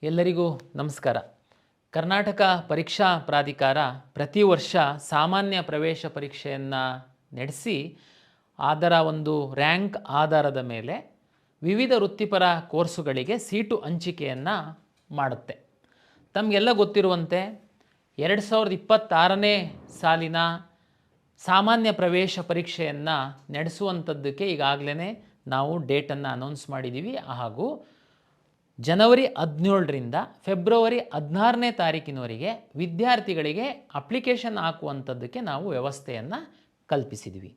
ಎಲ್ಲರಿಗೂ ನಮಸ್ಕಾರ. ಕರ್ನಾಟಕ ಪರೀಕ್ಷಾ ಪ್ರಾಧಿಕಾರ ಪ್ರತಿ ವರ್ಷ ಸಾಮಾನ್ಯ ಪ್ರವೇಶ ಪರೀಕ್ಷೆಯನ್ನು ನಡೆಸಿ ಅದರ ಒಂದು ರ್ಯಾಂಕ್ ಆಧಾರದ ಮೇಲೆ ವಿವಿಧ ವೃತ್ತಿಪರ ಕೋರ್ಸುಗಳಿಗೆ ಸೀಟು ಹಂಚಿಕೆಯನ್ನು ಮಾಡುತ್ತೆ. ತಮಗೆಲ್ಲ ಗೊತ್ತಿರುವಂತೆ 2026ನೇ ಸಾಲಿನ ಸಾಮಾನ್ಯ ಪ್ರವೇಶ ಪರೀಕ್ಷೆಯನ್ನು ನಡೆಸುವಂಥದ್ದಕ್ಕೆ ಈಗಾಗಲೇ ನಾವು ಡೇಟನ್ನು ಅನೌನ್ಸ್ ಮಾಡಿದ್ದೀವಿ. ಹಾಗೂ ಜನವರಿ 17ರಿಂದ ಫೆಬ್ರವರಿ 16ನೇ ತಾರೀಕಿನವರೆಗೆ ವಿದ್ಯಾರ್ಥಿಗಳಿಗೆ ಅಪ್ಲಿಕೇಶನ್ ಹಾಕುವಂಥದ್ದಕ್ಕೆ ನಾವು ವ್ಯವಸ್ಥೆಯನ್ನು ಕಲ್ಪಿಸಿದ್ವಿ.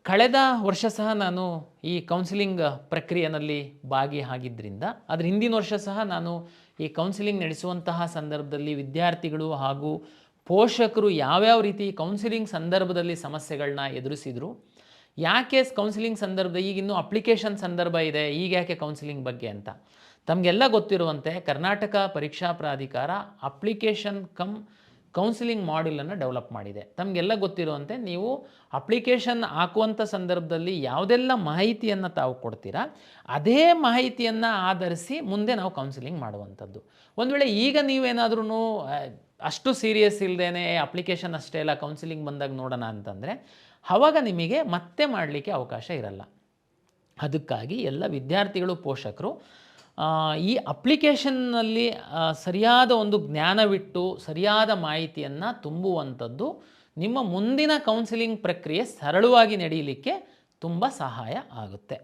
ಕಳೆದ ವರ್ಷ ಸಹ ನಾನು ಈ ಕೌನ್ಸಿಲಿಂಗ್ ಪ್ರಕ್ರಿಯೆಯಲ್ಲಿ ಭಾಗಿಯಾಗಿದ್ದರಿಂದ ಅದರ ಹಿಂದಿನ ವರ್ಷ ಸಹ ನಾನು ಈ ಕೌನ್ಸಿಲಿಂಗ್ ನಡೆಸುವಂತಹ ಸಂದರ್ಭದಲ್ಲಿ ವಿದ್ಯಾರ್ಥಿಗಳು ಹಾಗೂ ಪೋಷಕರು ಯಾವ್ಯಾವ ರೀತಿ ಕೌನ್ಸಿಲಿಂಗ್ ಸಂದರ್ಭದಲ್ಲಿ ಸಮಸ್ಯೆಗಳನ್ನ ಎದುರಿಸಿದರು, ಯಾಕೆ ಕೌನ್ಸಿಲಿಂಗ್ ಸಂದರ್ಭ ಈಗಿನ್ನೂ ಅಪ್ಲಿಕೇಶನ್ ಸಂದರ್ಭ ಇದೆ, ಈಗ ಯಾಕೆ ಕೌನ್ಸಿಲಿಂಗ್ ಬಗ್ಗೆ ಅಂತ ತಮಗೆಲ್ಲ ಗೊತ್ತಿರುವಂತೆ ಕರ್ನಾಟಕ ಪರೀಕ್ಷಾ ಪ್ರಾಧಿಕಾರ ಅಪ್ಲಿಕೇಶನ್ ಕೌನ್ಸಿಲಿಂಗ್ ಮಾಡ್ಯೂಲನ್ನು ಡೆವಲಪ್ ಮಾಡಿದೆ. ತಮಗೆಲ್ಲ ಗೊತ್ತಿರುವಂತೆ ನೀವು ಅಪ್ಲಿಕೇಶನ್ ಹಾಕುವಂಥ ಸಂದರ್ಭದಲ್ಲಿ ಯಾವುದೆಲ್ಲ ಮಾಹಿತಿಯನ್ನು ತಾವು ಕೊಡ್ತೀರಾ ಅದೇ ಮಾಹಿತಿಯನ್ನು ಆಧರಿಸಿ ಮುಂದೆ ನಾವು ಕೌನ್ಸಿಲಿಂಗ್ ಮಾಡುವಂಥದ್ದು. ಒಂದು ವೇಳೆ ಈಗ ನೀವೇನಾದ್ರೂ ಅಷ್ಟು ಸೀರಿಯಸ್ ಇಲ್ಲದೇ ಅಪ್ಲಿಕೇಶನ್ ಅಷ್ಟೇ ಎಲ್ಲ ಕೌನ್ಸಿಲಿಂಗ್ ಬಂದಾಗ ನೋಡೋಣ ಅಂತಂದರೆ ಆವಾಗ ನಿಮಗೆ ಮತ್ತೆ ಮಾಡಲಿಕ್ಕೆ ಅವಕಾಶ ಇರಲ್ಲ. ಅದಕ್ಕಾಗಿ ಎಲ್ಲ ವಿದ್ಯಾರ್ಥಿಗಳು ಪೋಷಕರು ಈ ಅಪ್ಲಿಕೇಶನ್ನಲ್ಲಿ ಸರಿಯಾದ ಒಂದು ಜ್ಞಾನವಿಟ್ಟು ಸರಿಯಾದ ಮಾಹಿತಿಯನ್ನು ತುಂಬುವಂಥದ್ದು ನಿಮ್ಮ ಮುಂದಿನ ಕೌನ್ಸಿಲಿಂಗ್ ಪ್ರಕ್ರಿಯೆ ಸರಳವಾಗಿ ನಡೆಯಲಿಕ್ಕೆ ತುಂಬ ಸಹಾಯ ಆಗುತ್ತೆ.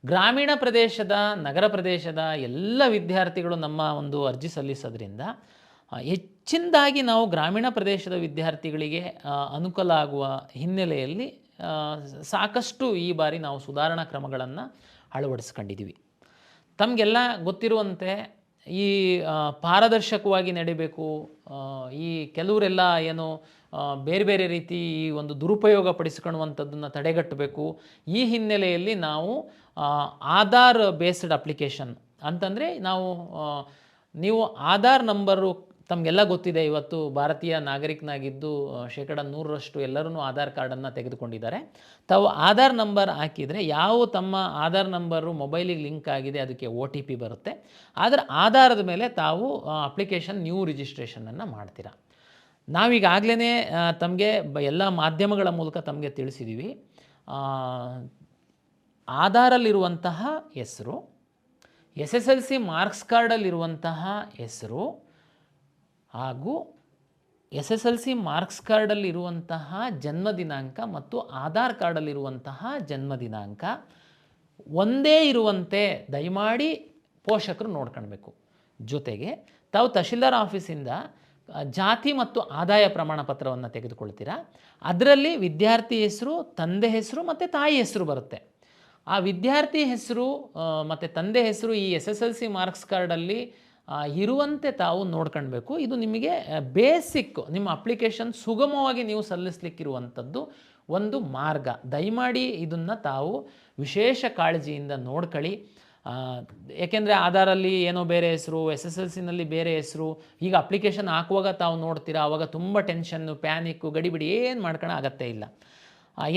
ಗ್ರಾಮೀಣ ಪ್ರದೇಶದ ನಗರ ಪ್ರದೇಶದ ಎಲ್ಲ ವಿದ್ಯಾರ್ಥಿಗಳು ನಮ್ಮ ಒಂದು ಅರ್ಜಿ ಸಲ್ಲಿಸೋದ್ರಿಂದ ಹೆಚ್ಚಿನದಾಗಿ ನಾವು ಗ್ರಾಮೀಣ ಪ್ರದೇಶದ ವಿದ್ಯಾರ್ಥಿಗಳಿಗೆ ಅನುಕೂಲ ಆಗುವ ಹಿನ್ನೆಲೆಯಲ್ಲಿ ಸಾಕಷ್ಟು ಈ ಬಾರಿ ನಾವು ಸುಧಾರಣಾ ಕ್ರಮಗಳನ್ನು ಅಳವಡಿಸ್ಕೊಂಡಿದ್ದೀವಿ. ತಮಗೆಲ್ಲ ಗೊತ್ತಿರುವಂತೆ ಈ ಪಾರದರ್ಶಕವಾಗಿ ನಡೀಬೇಕು, ಈ ಕೆಲವರೆಲ್ಲ ಏನು ಬೇರೆ ಬೇರೆ ರೀತಿ ಈ ಒಂದು ದುರುಪಯೋಗ ಪಡಿಸ್ಕೊಳ್ಳುವಂಥದ್ದನ್ನು ತಡೆಗಟ್ಟಬೇಕು. ಈ ಹಿನ್ನೆಲೆಯಲ್ಲಿ ನಾವು ಆಧಾರ್ ಬೇಸ್ಡ್ ಅಪ್ಲಿಕೇಶನ್ ಅಂತಂದರೆ ನೀವು ಆಧಾರ್ ನಂಬರು ತಮಗೆಲ್ಲ ಗೊತ್ತಿದೆ. ಇವತ್ತು ಭಾರತೀಯ ನಾಗರಿಕನಾಗಿದ್ದು 100% ಎಲ್ಲರೂ ಆಧಾರ್ ಕಾರ್ಡನ್ನು ತೆಗೆದುಕೊಂಡಿದ್ದಾರೆ. ತಾವು ಆಧಾರ್ ನಂಬರ್ ಹಾಕಿದರೆ ತಮ್ಮ ಆಧಾರ್ ನಂಬರು ಮೊಬೈಲಿಗೆ ಲಿಂಕ್ ಆಗಿದೆ ಅದಕ್ಕೆ OTP ಬರುತ್ತೆ. ಅದರ ಆಧಾರದ ಮೇಲೆ ತಾವು ಅಪ್ಲಿಕೇಶನ್ ನ್ಯೂ ರಿಜಿಸ್ಟ್ರೇಷನನ್ನು ಮಾಡ್ತೀರಾ. ನಾವೀಗಾಗಲೇ ತಮಗೆ ಎಲ್ಲ ಮಾಧ್ಯಮಗಳ ಮೂಲಕ ತಮಗೆ ತಿಳಿಸಿದ್ದೀವಿ. ಆಧಾರಲ್ಲಿರುವಂತಹ ಹೆಸರು, SSLC ಮಾರ್ಕ್ಸ್ ಕಾರ್ಡಲ್ಲಿರುವಂತಹ ಹೆಸರು ಹಾಗೂ SSLC ಮಾರ್ಕ್ಸ್ ಕಾರ್ಡಲ್ಲಿರುವಂತಹ ಜನ್ಮ ದಿನಾಂಕ ಮತ್ತು ಆಧಾರ್ ಕಾರ್ಡಲ್ಲಿರುವಂತಹ ಜನ್ಮ ದಿನಾಂಕ ಒಂದೇ ಇರುವಂತೆ ದಯಮಾಡಿ ಪೋಷಕರು ನೋಡ್ಕೊಳ್ಬೇಕು. ಜೊತೆಗೆ ತಾವು ತಹಶೀಲ್ದಾರ್ ಆಫೀಸಿಂದ ಜಾತಿ ಮತ್ತು ಆದಾಯ ಪ್ರಮಾಣ ಪತ್ರವನ್ನು ತೆಗೆದುಕೊಳ್ತೀರಾ. ಅದರಲ್ಲಿ ವಿದ್ಯಾರ್ಥಿ ಹೆಸರು, ತಂದೆ ಹೆಸರು ಮತ್ತು ತಾಯಿ ಹೆಸರು ಬರುತ್ತೆ. ಆ ವಿದ್ಯಾರ್ಥಿ ಹೆಸರು ಮತ್ತು ತಂದೆ ಹೆಸರು ಈ SSLC ಮಾರ್ಕ್ಸ್ ಕಾರ್ಡಲ್ಲಿ ಇರುವಂತೆ ತಾವು ನೋಡ್ಕೊಳ್ಬೇಕು. ಇದು ನಿಮಗೆ ಬೇಸಿಕ್ ನಿಮ್ಮ ಅಪ್ಲಿಕೇಶನ್ ಸುಗಮವಾಗಿ ನೀವು ಸಲ್ಲಿಸಲಿಕ್ಕಿರುವಂಥದ್ದು ಒಂದು ಮಾರ್ಗ. ದಯಮಾಡಿ ಇದನ್ನು ತಾವು ವಿಶೇಷ ಕಾಳಜಿಯಿಂದ ನೋಡ್ಕೊಳ್ಳಿ. ಏಕೆಂದರೆ ಆಧಾರಲ್ಲಿ ಏನೋ ಬೇರೆ ಹೆಸರು, SSLCನಲ್ಲಿ ಬೇರೆ ಹೆಸರು, ಈಗ ಅಪ್ಲಿಕೇಶನ್ ಹಾಕುವಾಗ ತಾವು ನೋಡ್ತೀರಾ ಆವಾಗ ತುಂಬ ಟೆನ್ಷನ್ನು, ಪ್ಯಾನಿಕ್ಕು, ಗಡಿಬಿಡಿ ಏನು ಮಾಡ್ಕೊಳ್ಳೋ ಅಗತ್ಯ ಇಲ್ಲ.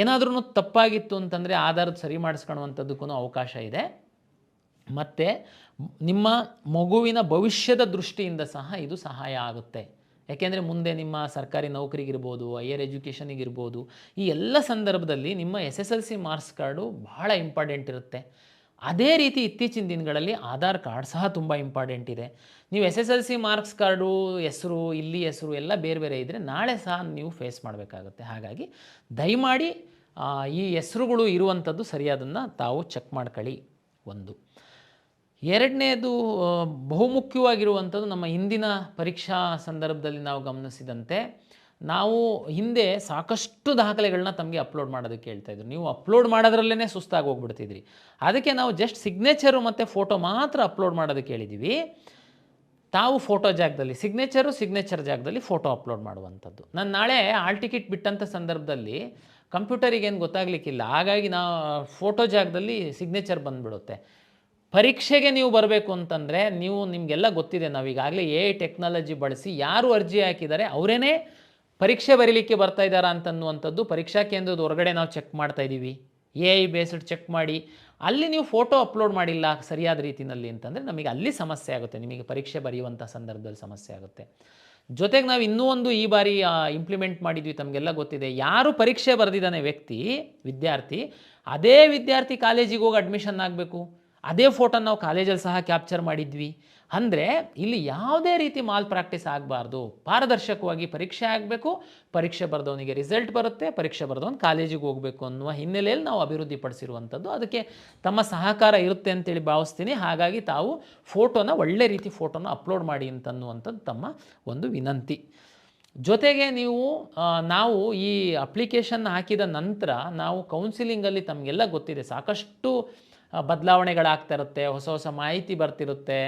ಏನಾದ್ರೂ ತಪ್ಪಾಗಿತ್ತು ಅಂತಂದರೆ ಆಧಾರದ ಸರಿ ಮಾಡಿಸ್ಕೊಳ್ಳುವಂಥದ್ದಕ್ಕೂ ಅವಕಾಶ ಇದೆ. ಮತ್ತು ನಿಮ್ಮ ಮಗುವಿನ ಭವಿಷ್ಯದ ದೃಷ್ಟಿಯಿಂದ ಸಹ ಇದು ಸಹಾಯ ಆಗುತ್ತೆ. ಯಾಕೆಂದರೆ ಮುಂದೆ ನಿಮ್ಮ ಸರ್ಕಾರಿ ನೌಕರಿಗಿರ್ಬೋದು, ಹೈಯರ್ ಎಜುಕೇಷನಿಗಿರ್ಬೋದು, ಈ ಎಲ್ಲ ಸಂದರ್ಭದಲ್ಲಿ ನಿಮ್ಮ SSLC ಮಾರ್ಕ್ಸ್ ಕಾರ್ಡು ಬಹಳ ಇಂಪಾರ್ಟೆಂಟ್ ಇರುತ್ತೆ. ಅದೇ ರೀತಿ ಇತ್ತೀಚಿನ ದಿನಗಳಲ್ಲಿ ಆಧಾರ್ ಕಾರ್ಡ್ ಸಹ ತುಂಬ ಇಂಪಾರ್ಟೆಂಟ್ ಇದೆ. ನೀವು SSLC ಮಾರ್ಕ್ಸ್ ಕಾರ್ಡು ಹೆಸರು, ಇಲ್ಲಿ ಹೆಸರು ಎಲ್ಲ ಬೇರೆ ಬೇರೆ ಇದ್ದರೆ ನಾಳೆ ಸಹ ನೀವು ಫೇಸ್ ಮಾಡಬೇಕಾಗುತ್ತೆ. ಹಾಗಾಗಿ ದಯಮಾಡಿ ಈ ಹೆಸರುಗಳು ಇರುವಂಥದ್ದು ಸರಿಯಾದನ್ನು ತಾವು ಚೆಕ್ ಮಾಡ್ಕೊಳ್ಳಿ. ಒಂದು ಎರಡನೇದು ಬಹುಮುಖ್ಯವಾಗಿರುವಂಥದ್ದು, ನಮ್ಮ ಹಿಂದಿನ ಪರೀಕ್ಷಾ ಸಂದರ್ಭದಲ್ಲಿ ನಾವು ಗಮನಿಸಿದಂತೆ ನಾವು ಹಿಂದೆ ಸಾಕಷ್ಟು ದಾಖಲೆಗಳನ್ನ ತಮಗೆ ಅಪ್ಲೋಡ್ ಮಾಡೋದಕ್ಕೆ ಹೇಳ್ತಾಯಿದ್ರು. ನೀವು ಅಪ್ಲೋಡ್ ಮಾಡೋದ್ರಲ್ಲೇ ಸುಸ್ತಾಗಿ ಹೋಗ್ಬಿಡ್ತಿದ್ರಿ. ಅದಕ್ಕೆ ನಾವು ಜಸ್ಟ್ ಸಿಗ್ನೇಚರು ಮತ್ತು ಫೋಟೋ ಮಾತ್ರ ಅಪ್ಲೋಡ್ ಮಾಡೋದಕ್ಕೆ ಹೇಳಿದ್ದೀವಿ. ತಾವು ಫೋಟೋ ಜಾಗದಲ್ಲಿ ಸಿಗ್ನೇಚರ್ ಜಾಗದಲ್ಲಿ ಫೋಟೋ ಅಪ್ಲೋಡ್ ಮಾಡುವಂಥದ್ದು. ನಾನು ನಾಳೆ ಹಾಲ್ ಟಿಕೆಟ್ ಬಿಟ್ಟಂಥ ಸಂದರ್ಭದಲ್ಲಿ ಕಂಪ್ಯೂಟರಿಗೇನು ಗೊತ್ತಾಗಲಿಕ್ಕಿಲ್ಲ, ಹಾಗಾಗಿ ನಾವು ಫೋಟೋ ಜಾಗದಲ್ಲಿ ಸಿಗ್ನೇಚರ್ ಬಂದುಬಿಡುತ್ತೆ. ಪರೀಕ್ಷೆಗೆ ನೀವು ಬರಬೇಕು ಅಂತಂದರೆ ನಿಮಗೆಲ್ಲ ಗೊತ್ತಿದೆ, ನಾವೀಗಾಗಲೇ AI ಟೆಕ್ನಾಲಜಿ ಬಳಸಿ ಯಾರು ಅರ್ಜಿ ಹಾಕಿದ್ದಾರೆ ಅವರೇ ಪರೀಕ್ಷೆ ಬರೀಲಿಕ್ಕೆ ಬರ್ತಾ ಇದ್ದಾರಾ ಅಂತನ್ನುವಂಥದ್ದು ಪರೀಕ್ಷಾ ಕೇಂದ್ರದ ಹೊರಗಡೆ ನಾವು ಚೆಕ್ ಮಾಡ್ತಾ ಇದ್ದೀವಿ. AI ಬೇಸ್ಡ್ ಚೆಕ್ ಮಾಡಿ, ಅಲ್ಲಿ ನೀವು ಫೋಟೋ ಅಪ್ಲೋಡ್ ಮಾಡಿಲ್ಲ ಸರಿಯಾದ ರೀತಿಯಲ್ಲಿ ಅಂತಂದರೆ ನಮಗೆ ಅಲ್ಲಿ ಸಮಸ್ಯೆ ಆಗುತ್ತೆ, ನಿಮಗೆ ಪರೀಕ್ಷೆ ಬರೆಯುವಂಥ ಸಂದರ್ಭದಲ್ಲಿ ಸಮಸ್ಯೆ ಆಗುತ್ತೆ. ಜೊತೆಗೆ ನಾವು ಇನ್ನೂ ಒಂದು ಈ ಬಾರಿ ಇಂಪ್ಲಿಮೆಂಟ್ ಮಾಡಿದ್ವಿ, ತಮಗೆಲ್ಲ ಗೊತ್ತಿದೆ, ಯಾರು ಪರೀಕ್ಷೆ ಬರೆದಿದ್ದಾನೆ ವಿದ್ಯಾರ್ಥಿ, ಅದೇ ವಿದ್ಯಾರ್ಥಿ ಕಾಲೇಜಿಗೆ ಹೋಗಿ ಅಡ್ಮಿಷನ್ ಆಗಬೇಕು. ಅದೇ ಫೋಟೋ ನಾವು ಕಾಲೇಜಲ್ಲಿ ಸಹ ಕ್ಯಾಪ್ಚರ್ ಮಾಡಿದ್ವಿ. ಅಂದರೆ ಇಲ್ಲಿ ಯಾವುದೇ ರೀತಿ ಮಾಲ್ ಪ್ರಾಕ್ಟೀಸ್ ಆಗಬಾರ್ದು, ಪಾರದರ್ಶಕವಾಗಿ ಪರೀಕ್ಷೆ ಆಗಬೇಕು, ಪರೀಕ್ಷೆ ಬರೆದವನಿಗೆ ರಿಸಲ್ಟ್ ಬರುತ್ತೆ, ಪರೀಕ್ಷೆ ಬರೆದವನು ಕಾಲೇಜಿಗೆ ಹೋಗಬೇಕು ಅನ್ನುವ ಹಿನ್ನೆಲೆಯಲ್ಲಿ ನಾವು ಅಭಿವೃದ್ಧಿಪಡಿಸಿರುವಂಥದ್ದು. ಅದಕ್ಕೆ ತಮ್ಮ ಸಹಕಾರ ಇರುತ್ತೆ ಅಂತೇಳಿ ಭಾವಿಸ್ತೀನಿ. ಹಾಗಾಗಿ ತಾವು ಒಳ್ಳೆ ರೀತಿ ಫೋಟೋನ ಅಪ್ಲೋಡ್ ಮಾಡಿ ಅಂತನ್ನುವಂಥದ್ದು ತಮ್ಮ ಒಂದು ವಿನಂತಿ. ಜೊತೆಗೆ ನಾವು ಈ ಅಪ್ಲಿಕೇಶನ್ ಹಾಕಿದ ನಂತರ ನಾವು ಕೌನ್ಸಿಲಿಂಗಲ್ಲಿ ತಮಗೆಲ್ಲ ಗೊತ್ತಿದೆ ಸಾಕಷ್ಟು ಬದಲಾವಣೆಗಳಾಗ್ತಾ ಇರುತ್ತೆ, ಹೊಸ ಮಾಹಿತಿ ಬರ್ತಿರುತ್ತೆ,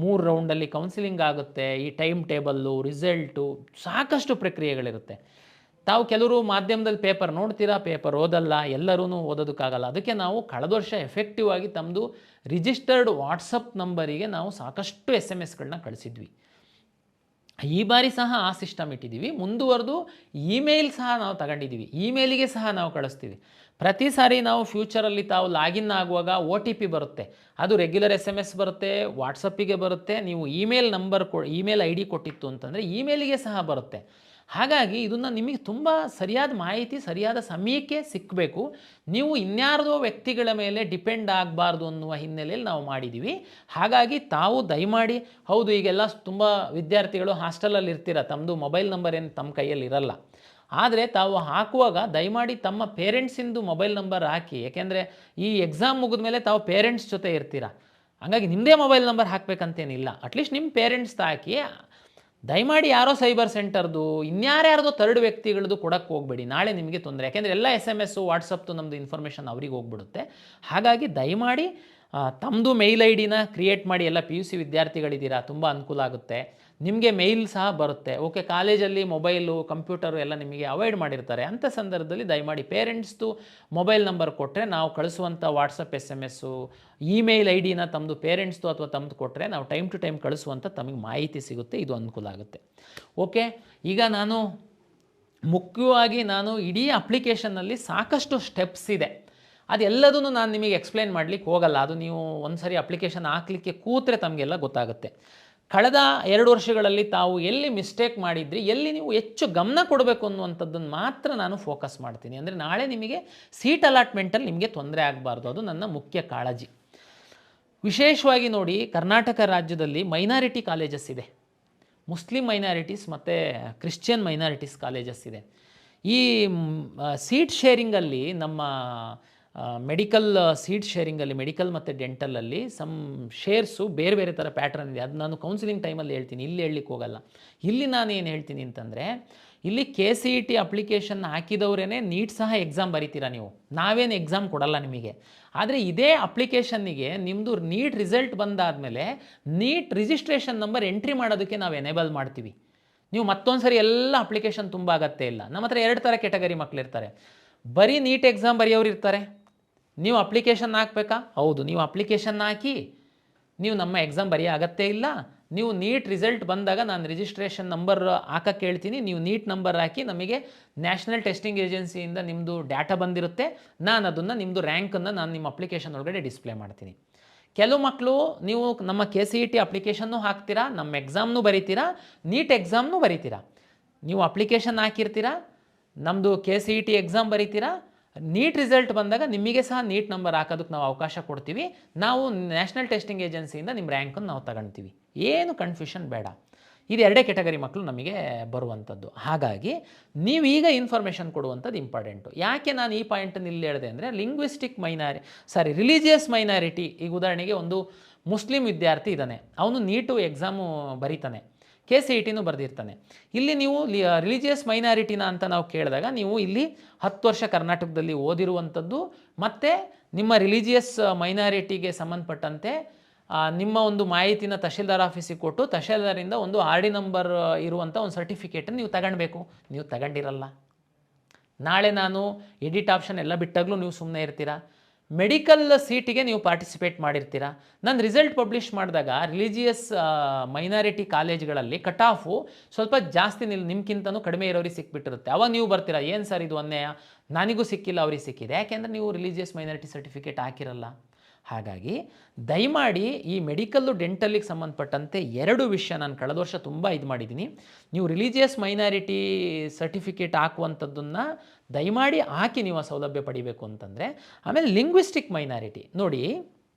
3 ರೌಂಡಲ್ಲಿ ಕೌನ್ಸಿಲಿಂಗ್ ಆಗುತ್ತೆ, ಈ ಟೈಮ್ ಟೇಬಲ್ಲು, ರಿಸಲ್ಟು, ಸಾಕಷ್ಟು ಪ್ರಕ್ರಿಯೆಗಳಿರುತ್ತೆ. ತಾವು ಕೆಲವರು ಮಾಧ್ಯಮದಲ್ಲಿ ಪೇಪರ್ ನೋಡ್ತೀರಾ, ಪೇಪರ್ ಓದಲ್ಲ, ಎಲ್ಲರೂ ಓದೋದಕ್ಕಾಗಲ್ಲ. ಅದಕ್ಕೆ ನಾವು ಕಳೆದ ವರ್ಷ ಎಫೆಕ್ಟಿವ್ ಆಗಿ ತಮ್ಮದು ರಿಜಿಸ್ಟರ್ಡ್ ವಾಟ್ಸಪ್ ನಂಬರಿಗೆ ನಾವು ಸಾಕಷ್ಟು SMS ಕಳಿಸಿದ್ವಿ. ಈ ಬಾರಿ ಸಹ ಆ ಸಿಸ್ಟಮ್ ಇಟ್ಟಿದ್ದೀವಿ. ಮುಂದುವರೆದು ಇಮೇಲ್ ಸಹ ನಾವು ತಗೊಂಡಿದ್ದೀವಿ, ಇಮೇಲಿಗೆ ಸಹ ನಾವು ಕಳಿಸ್ತೀವಿ. ಪ್ರತಿ ಸಾರಿ ನಾವು ಫ್ಯೂಚರಲ್ಲಿ ತಾವು ಲಾಗಿನ್ ಆಗುವಾಗ OTP ಬರುತ್ತೆ, ಅದು ರೆಗ್ಯುಲರ್ SMS ಬರುತ್ತೆ, ವಾಟ್ಸಪ್ಪಿಗೆ ಬರುತ್ತೆ. ನೀವು ಇಮೇಲ್ ID ಕೊಟ್ಟಿತ್ತು ಅಂತಂದರೆ ಇಮೇಲಿಗೆ ಸಹ ಬರುತ್ತೆ. ಹಾಗಾಗಿ ಇದನ್ನು ನಿಮಗೆ ತುಂಬ ಸರಿಯಾದ ಮಾಹಿತಿ ಸರಿಯಾದ ಸಮಯಕ್ಕೆ ಸಿಕ್ಕಬೇಕು. ನೀವು ಇನ್ಯಾರ್ದೋ ವ್ಯಕ್ತಿಗಳ ಮೇಲೆ ಡಿಪೆಂಡ್ ಆಗಬಾರ್ದು ಅನ್ನುವ ಹಿನ್ನೆಲೆಯಲ್ಲಿ ನಾವು ಮಾಡಿದ್ದೀವಿ. ಹಾಗಾಗಿ ತಾವು ದಯಮಾಡಿ, ಹೌದು ಈಗೆಲ್ಲ ತುಂಬ ವಿದ್ಯಾರ್ಥಿಗಳು ಹಾಸ್ಟೆಲಲ್ಲಿ ಇರ್ತೀರ, ತಮ್ಮದು ಮೊಬೈಲ್ ನಂಬರ್ ಏನು ತಮ್ಮ ಕೈಯಲ್ಲಿ ಇರಲ್ಲ. ಆದರೆ ತಾವು ಹಾಕುವಾಗ ದಯಮಾಡಿ ತಮ್ಮ ಪೇರೆಂಟ್ಸಿಂದು ಮೊಬೈಲ್ ನಂಬರ್ ಹಾಕಿ. ಯಾಕೆಂದರೆ ಈ ಎಕ್ಸಾಮ್ ಮುಗಿದ ಮೇಲೆ ತಾವು ಪೇರೆಂಟ್ಸ್ ಜೊತೆ ಇರ್ತೀರ, ಹಾಗಾಗಿ ನಿಮ್ಮದೇ ಮೊಬೈಲ್ ನಂಬರ್ ಹಾಕಬೇಕಂತೇನಿಲ್ಲ. ಅಟ್ಲೀಸ್ಟ್ ನಿಮ್ಮ ಪೇರೆಂಟ್ಸ್ ಹಾಕಿ. ದಯಮಾಡಿ ಯಾರೋ ಸೈಬರ್ ಸೆಂಟರ್ದು ಇನ್ಯಾರ್ಯಾರ್ದೋ ಥರ್ಡ್ ವ್ಯಕ್ತಿಗಳದ್ದು ಕೊಡೋಕ್ಕೆ ಹೋಗಬೇಡಿ, ನಾಳೆ ನಿಮಗೆ ತೊಂದರೆ. ಯಾಕೆಂದರೆ ಎಲ್ಲ SMS ವಾಟ್ಸಪ್ದು ನಮ್ಮದು ಇನ್ಫಾರ್ಮೇಷನ್ ಅವ್ರಿಗೆ ಹೋಗ್ಬಿಡುತ್ತೆ. ಹಾಗಾಗಿ ದಯಮಾಡಿ ತಮ್ಮದು ಮೇಲ್ ID ಕ್ರಿಯೇಟ್ ಮಾಡಿ. ಎಲ್ಲ PUC ವಿದ್ಯಾರ್ಥಿಗಳಿದ್ದೀರಾ, ತುಂಬ ಅನುಕೂಲ ಆಗುತ್ತೆ. ನಿಮಗೆ ಮೇಲ್ ಸಹ ಬರುತ್ತೆ. ಓಕೆ, ಕಾಲೇಜಲ್ಲಿ ಮೊಬೈಲು ಕಂಪ್ಯೂಟರು ಎಲ್ಲ ನಿಮಗೆ ಅವಾಯ್ಡ್ ಮಾಡಿರ್ತಾರೆ. ಅಂಥ ಸಂದರ್ಭದಲ್ಲಿ ದಯಮಾಡಿ ಪೇರೆಂಟ್ಸ್ದು ಮೊಬೈಲ್ ನಂಬರ್ ಕೊಟ್ಟರೆ ನಾವು ಕಳಿಸುವಂಥ ವಾಟ್ಸಪ್ SMS ಇಮೇಲ್ ID ತಮ್ಮದು ಪೇರೆಂಟ್ಸ್ದು ಅಥವಾ ತಮ್ಮದು ಕೊಟ್ಟರೆ ನಾವು ಟೈಮ್ ಟು ಟೈಮ್ ಕಳಿಸುವಂಥ ತಮಗೆ ಮಾಹಿತಿ ಸಿಗುತ್ತೆ. ಇದು ಅನುಕೂಲ ಆಗುತ್ತೆ. ಓಕೆ, ಈಗ ಮುಖ್ಯವಾಗಿ ಇಡೀ ಅಪ್ಲಿಕೇಶನ್ನಲ್ಲಿ ಸಾಕಷ್ಟು ಸ್ಟೆಪ್ಸ್ ಇದೆ. ಅದೆಲ್ಲದನ್ನು ನಾನು ನಿಮಗೆ ಎಕ್ಸ್ಪ್ಲೈನ್ ಮಾಡಲಿಕ್ಕೆ ಹೋಗಲ್ಲ. ಅದು ನೀವು ಒಂದು ಸರಿ ಅಪ್ಲಿಕೇಶನ್ ಹಾಕಲಿಕ್ಕೆ ಕೂತ್ರೆ ತಮಗೆಲ್ಲ ಗೊತ್ತಾಗುತ್ತೆ. ಕಳೆದ 2 ವರ್ಷಗಳಲ್ಲಿ ತಾವು ಎಲ್ಲಿ ಮಿಸ್ಟೇಕ್ ಮಾಡಿದ್ರಿ, ಎಲ್ಲಿ ನೀವು ಹೆಚ್ಚು ಗಮನ ಕೊಡಬೇಕು ಅನ್ನುವಂಥದ್ದನ್ನು ಮಾತ್ರ ನಾನು ಫೋಕಸ್ ಮಾಡ್ತೀನಿ. ಅಂದರೆ ನಾಳೆ ನಿಮಗೆ ಸೀಟ್ ಅಲಾಟ್ಮೆಂಟಲ್ಲಿ ನಿಮಗೆ ತೊಂದರೆ ಆಗಬಾರ್ದು, ಅದು ನನ್ನ ಮುಖ್ಯ ಕಾಳಜಿ. ವಿಶೇಷವಾಗಿ ನೋಡಿ, ಕರ್ನಾಟಕ ರಾಜ್ಯದಲ್ಲಿ ಮೈನಾರಿಟಿ ಕಾಲೇಜಸ್ ಇದೆ, ಮುಸ್ಲಿಂ ಮೈನಾರಿಟೀಸ್ ಮತ್ತು ಕ್ರಿಶ್ಚಿಯನ್ ಮೈನಾರಿಟೀಸ್ ಕಾಲೇಜಸ್ ಇದೆ. ಈ ಸೀಟ್ ಶೇರಿಂಗಲ್ಲಿ ನಮ್ಮ ಮೆಡಿಕಲ್ ಸೀಟ್ ಶೇರಿಂಗಲ್ಲಿ, ಮೆಡಿಕಲ್ ಮತ್ತು ಡೆಂಟಲಲ್ಲಿ ಶೇರ್ಸು ಬೇರೆ ಬೇರೆ ಥರ ಪ್ಯಾಟ್ರನ್ ಇದೆ. ಅದು ನಾನು ಕೌನ್ಸಿಲಿಂಗ್ ಟೈಮಲ್ಲಿ ಹೇಳ್ತೀನಿ, ಇಲ್ಲಿ ಹೇಳಲಿಕ್ಕೆ ಹೋಗಲ್ಲ. ಇಲ್ಲಿ ನಾನು ಏನು ಹೇಳ್ತೀನಿ ಅಂತಂದರೆ, ಇಲ್ಲಿ KCET ಅಪ್ಲಿಕೇಶನ್ ಹಾಕಿದವರೇ ನೀಟ್ ಸಹ ಎಕ್ಸಾಮ್ ಬರೀತೀರಾ ನೀವು, ನಾವೇನು ಎಕ್ಸಾಮ್ ಕೊಡಲ್ಲ ನಿಮಗೆ. ಆದರೆ ಇದೇ ಅಪ್ಲಿಕೇಶನ್ನಿಗೆ ನಿಮ್ಮದು ನೀಟ್ ರಿಸಲ್ಟ್ ಬಂದಾದಮೇಲೆ ನೀಟ್ ರಿಜಿಸ್ಟ್ರೇಷನ್ ನಂಬರ್ ಎಂಟ್ರಿ ಮಾಡೋದಕ್ಕೆ ನಾವು ಎನೇಬಲ್ ಮಾಡ್ತೀವಿ. ನೀವು ಮತ್ತೊಂದು ಸರಿ ಎಲ್ಲ ಅಪ್ಲಿಕೇಶನ್ ತುಂಬ ಅಗತ್ಯ ಇಲ್ಲ. ನಮ್ಮ ಹತ್ರ 2 ಥರ ಕೆಟಗರಿ ಮಕ್ಕಳಿರ್ತಾರೆ. ಬರೀ ನೀಟ್ ಎಕ್ಸಾಮ್ ಬರೆಯೋರು ಇರ್ತಾರೆ. ನೀವು ಅಪ್ಲಿಕೇಶನ್ ಹಾಕಬೇಕಾ? ಹೌದು, ನೀವು ಅಪ್ಲಿಕೇಶನ್ ಹಾಕಿ, ನೀವು ನಮ್ಮ ಎಕ್ಸಾಮ್ ಬರೆಯೋ ಅಗತ್ಯ ಇಲ್ಲ. ನೀವು ನೀಟ್ ರಿಸಲ್ಟ್ ಬಂದಾಗ ನಾನು ರಿಜಿಸ್ಟ್ರೇಷನ್ ನಂಬರ್ ಹಾಕಕ್ಕೆ ಹೇಳ್ತೀನಿ, ನೀವು ನೀಟ್ ನಂಬರ್ ಹಾಕಿ, ನಮಗೆ ನ್ಯಾಷನಲ್ ಟೆಸ್ಟಿಂಗ್ ಏಜೆನ್ಸಿಯಿಂದ ನಿಮ್ಮದು ಡಾಟಾ ಬಂದಿರುತ್ತೆ, ನಾನು ಅದನ್ನು ನಿಮ್ಮದು ರ್ಯಾಂಕನ್ನು ನಾನು ನಿಮ್ಮ ಅಪ್ಲಿಕೇಶನ್ ಒಳಗಡೆ ಡಿಸ್ಪ್ಲೇ ಮಾಡ್ತೀನಿ. ಕೆಲವು ಮಕ್ಕಳು ನೀವು ನಮ್ಮ KCET ಅಪ್ಲಿಕೇಶನ್ನು ಹಾಕ್ತೀರಾ, ನಮ್ಮ ಎಕ್ಸಾಮ್ನೂ ಬರೀತೀರಾ, ನೀಟ್ ಎಕ್ಸಾಮ್ನೂ ಬರೀತೀರಾ. ನೀವು ಅಪ್ಲಿಕೇಶನ್ ಹಾಕಿರ್ತೀರಾ, ನಮ್ಮದು KCET ಎಕ್ಸಾಮ್ ಬರೀತೀರಾ, ನೀಟ್ ರಿಸಲ್ಟ್ ಬಂದಾಗ ನಿಮಗೆ ಸಹ ನೀಟ್ ನಂಬರ್ ಹಾಕೋದಕ್ಕೆ ನಾವು ಅವಕಾಶ ಕೊಡ್ತೀವಿ. ನಾವು ನ್ಯಾಷನಲ್ ಟೆಸ್ಟಿಂಗ್ ಏಜೆನ್ಸಿಯಿಂದ ನಿಮ್ಮ ರ್ಯಾಂಕನ್ನು ನಾವು ತಗೊಳ್ತೀವಿ. ಏನು ಕನ್ಫ್ಯೂಷನ್ ಬೇಡ. ಇದು 2 ಕೆಟಗರಿ ಮಕ್ಕಳು ನಮಗೆ ಬರುವಂಥದ್ದು. ಹಾಗಾಗಿ ನೀವೀಗ ಇನ್ಫಾರ್ಮೇಷನ್ ಕೊಡುವಂಥದ್ದು ಇಂಪಾರ್ಟೆಂಟು. ಯಾಕೆ ನಾನು ಈ ಪಾಯಿಂಟನ್ನು ಇಲ್ಲಿ ಹೇಳಿದೆ ಅಂದರೆ, ರಿಲಿಜಿಯಸ್ ಮೈನಾರಿಟಿ. ಈಗ ಉದಾಹರಣೆಗೆ ಒಂದು ಮುಸ್ಲಿಂ ವಿದ್ಯಾರ್ಥಿ ಇದ್ದಾನೆ, ಅವನು ನೀಟು ಎಕ್ಸಾಮು ಬರೀತಾನೆ, KCETನೂ ಬರೆದಿರ್ತಾನೆ. ಇಲ್ಲಿ ನೀವು ರಿಲಿಜಿಯಸ್ ಮೈನಾರಿಟಿನ ಅಂತ ನಾವು ಕೇಳಿದಾಗ, ನೀವು ಇಲ್ಲಿ 10 ವರ್ಷ ಕರ್ನಾಟಕದಲ್ಲಿ ಓದಿರುವಂಥದ್ದು ಮತ್ತು ನಿಮ್ಮ ರಿಲಿಜಿಯಸ್ ಮೈನಾರಿಟಿಗೆ ಸಂಬಂಧಪಟ್ಟಂತೆ ನಿಮ್ಮ ಒಂದು ಮಾಹಿತಿನ ತಹಶೀಲ್ದಾರ್ ಆಫೀಸಿಗೆ ಕೊಟ್ಟು, ತಹಶೀಲ್ದಾರಿಂದ ಒಂದು RD ನಂಬರ್ ಇರುವಂಥ ಒಂದು ಸರ್ಟಿಫಿಕೇಟನ್ನು ನೀವು ತಗೊಳ್ಬೇಕು. ನೀವು ತಗೊಂಡಿರಲ್ಲ. ನಾಳೆ ನಾನು ಎಡಿಟ್ ಆಪ್ಷನ್ ಎಲ್ಲ ಬಿಟ್ಟಾಗಲೂ ನೀವು ಸುಮ್ಮನೆ ಇರ್ತೀರಾ. ಮೆಡಿಕಲ್ ಸೀಟಿಗೆ ನೀವು ಪಾರ್ಟಿಸಿಪೇಟ್ ಮಾಡಿರ್ತೀರಾ. ನಾನು ರಿಸಲ್ಟ್ ಪಬ್ಲಿಷ್ ಮಾಡಿದಾಗ ರಿಲಿಜಿಯಸ್ ಮೈನಾರಿಟಿ ಕಾಲೇಜ್ಗಳಲ್ಲಿ ಕಟ್ ಆಫು ಸ್ವಲ್ಪ ಜಾಸ್ತಿ ನಿಮ್ಗಿಂತನೂ ಕಡಿಮೆ ಇರೋರಿಗೆ ಸಿಕ್ಬಿಟ್ಟಿರುತ್ತೆ. ಅವಾಗ ನೀವು ಬರ್ತೀರಾ, ಏನು ಸರ್ ಇದು ಅನ್ಯಾಯ, ನನಗೂ ಸಿಕ್ಕಿಲ್ಲ ಅವ್ರಿಗೆ ಸಿಕ್ಕಿದೆ, ಯಾಕೆಂದರೆ ನೀವು ರಿಲಿಜಿಯಸ್ ಮೈನಾರಿಟಿ ಸರ್ಟಿಫಿಕೇಟ್ ಹಾಕಿರಲ್ಲ. ಹಾಗಾಗಿ ದಯಮಾಡಿ ಈ ಮೆಡಿಕಲ್ಲು ಡೆಂಟಲ್ಲಿಗೆ ಸಂಬಂಧಪಟ್ಟಂತೆ 2 ವಿಷಯ ನಾನು ಕಳೆದ ವರ್ಷ ತುಂಬ ಇದು ಮಾಡಿದ್ದೀನಿ. ನೀವು ರಿಲಿಜಿಯಸ್ ಮೈನಾರಿಟಿ ಸರ್ಟಿಫಿಕೇಟ್ ಹಾಕುವಂಥದ್ದನ್ನು ದಯಮಾಡಿ ಹಾಕಿ ನೀವು ಆ ಸೌಲಭ್ಯ ಪಡಿಬೇಕು ಅಂತಂದರೆ. ಆಮೇಲೆ ಲಿಂಗ್ವಿಸ್ಟಿಕ್ ಮೈನಾರಿಟಿ ನೋಡಿ,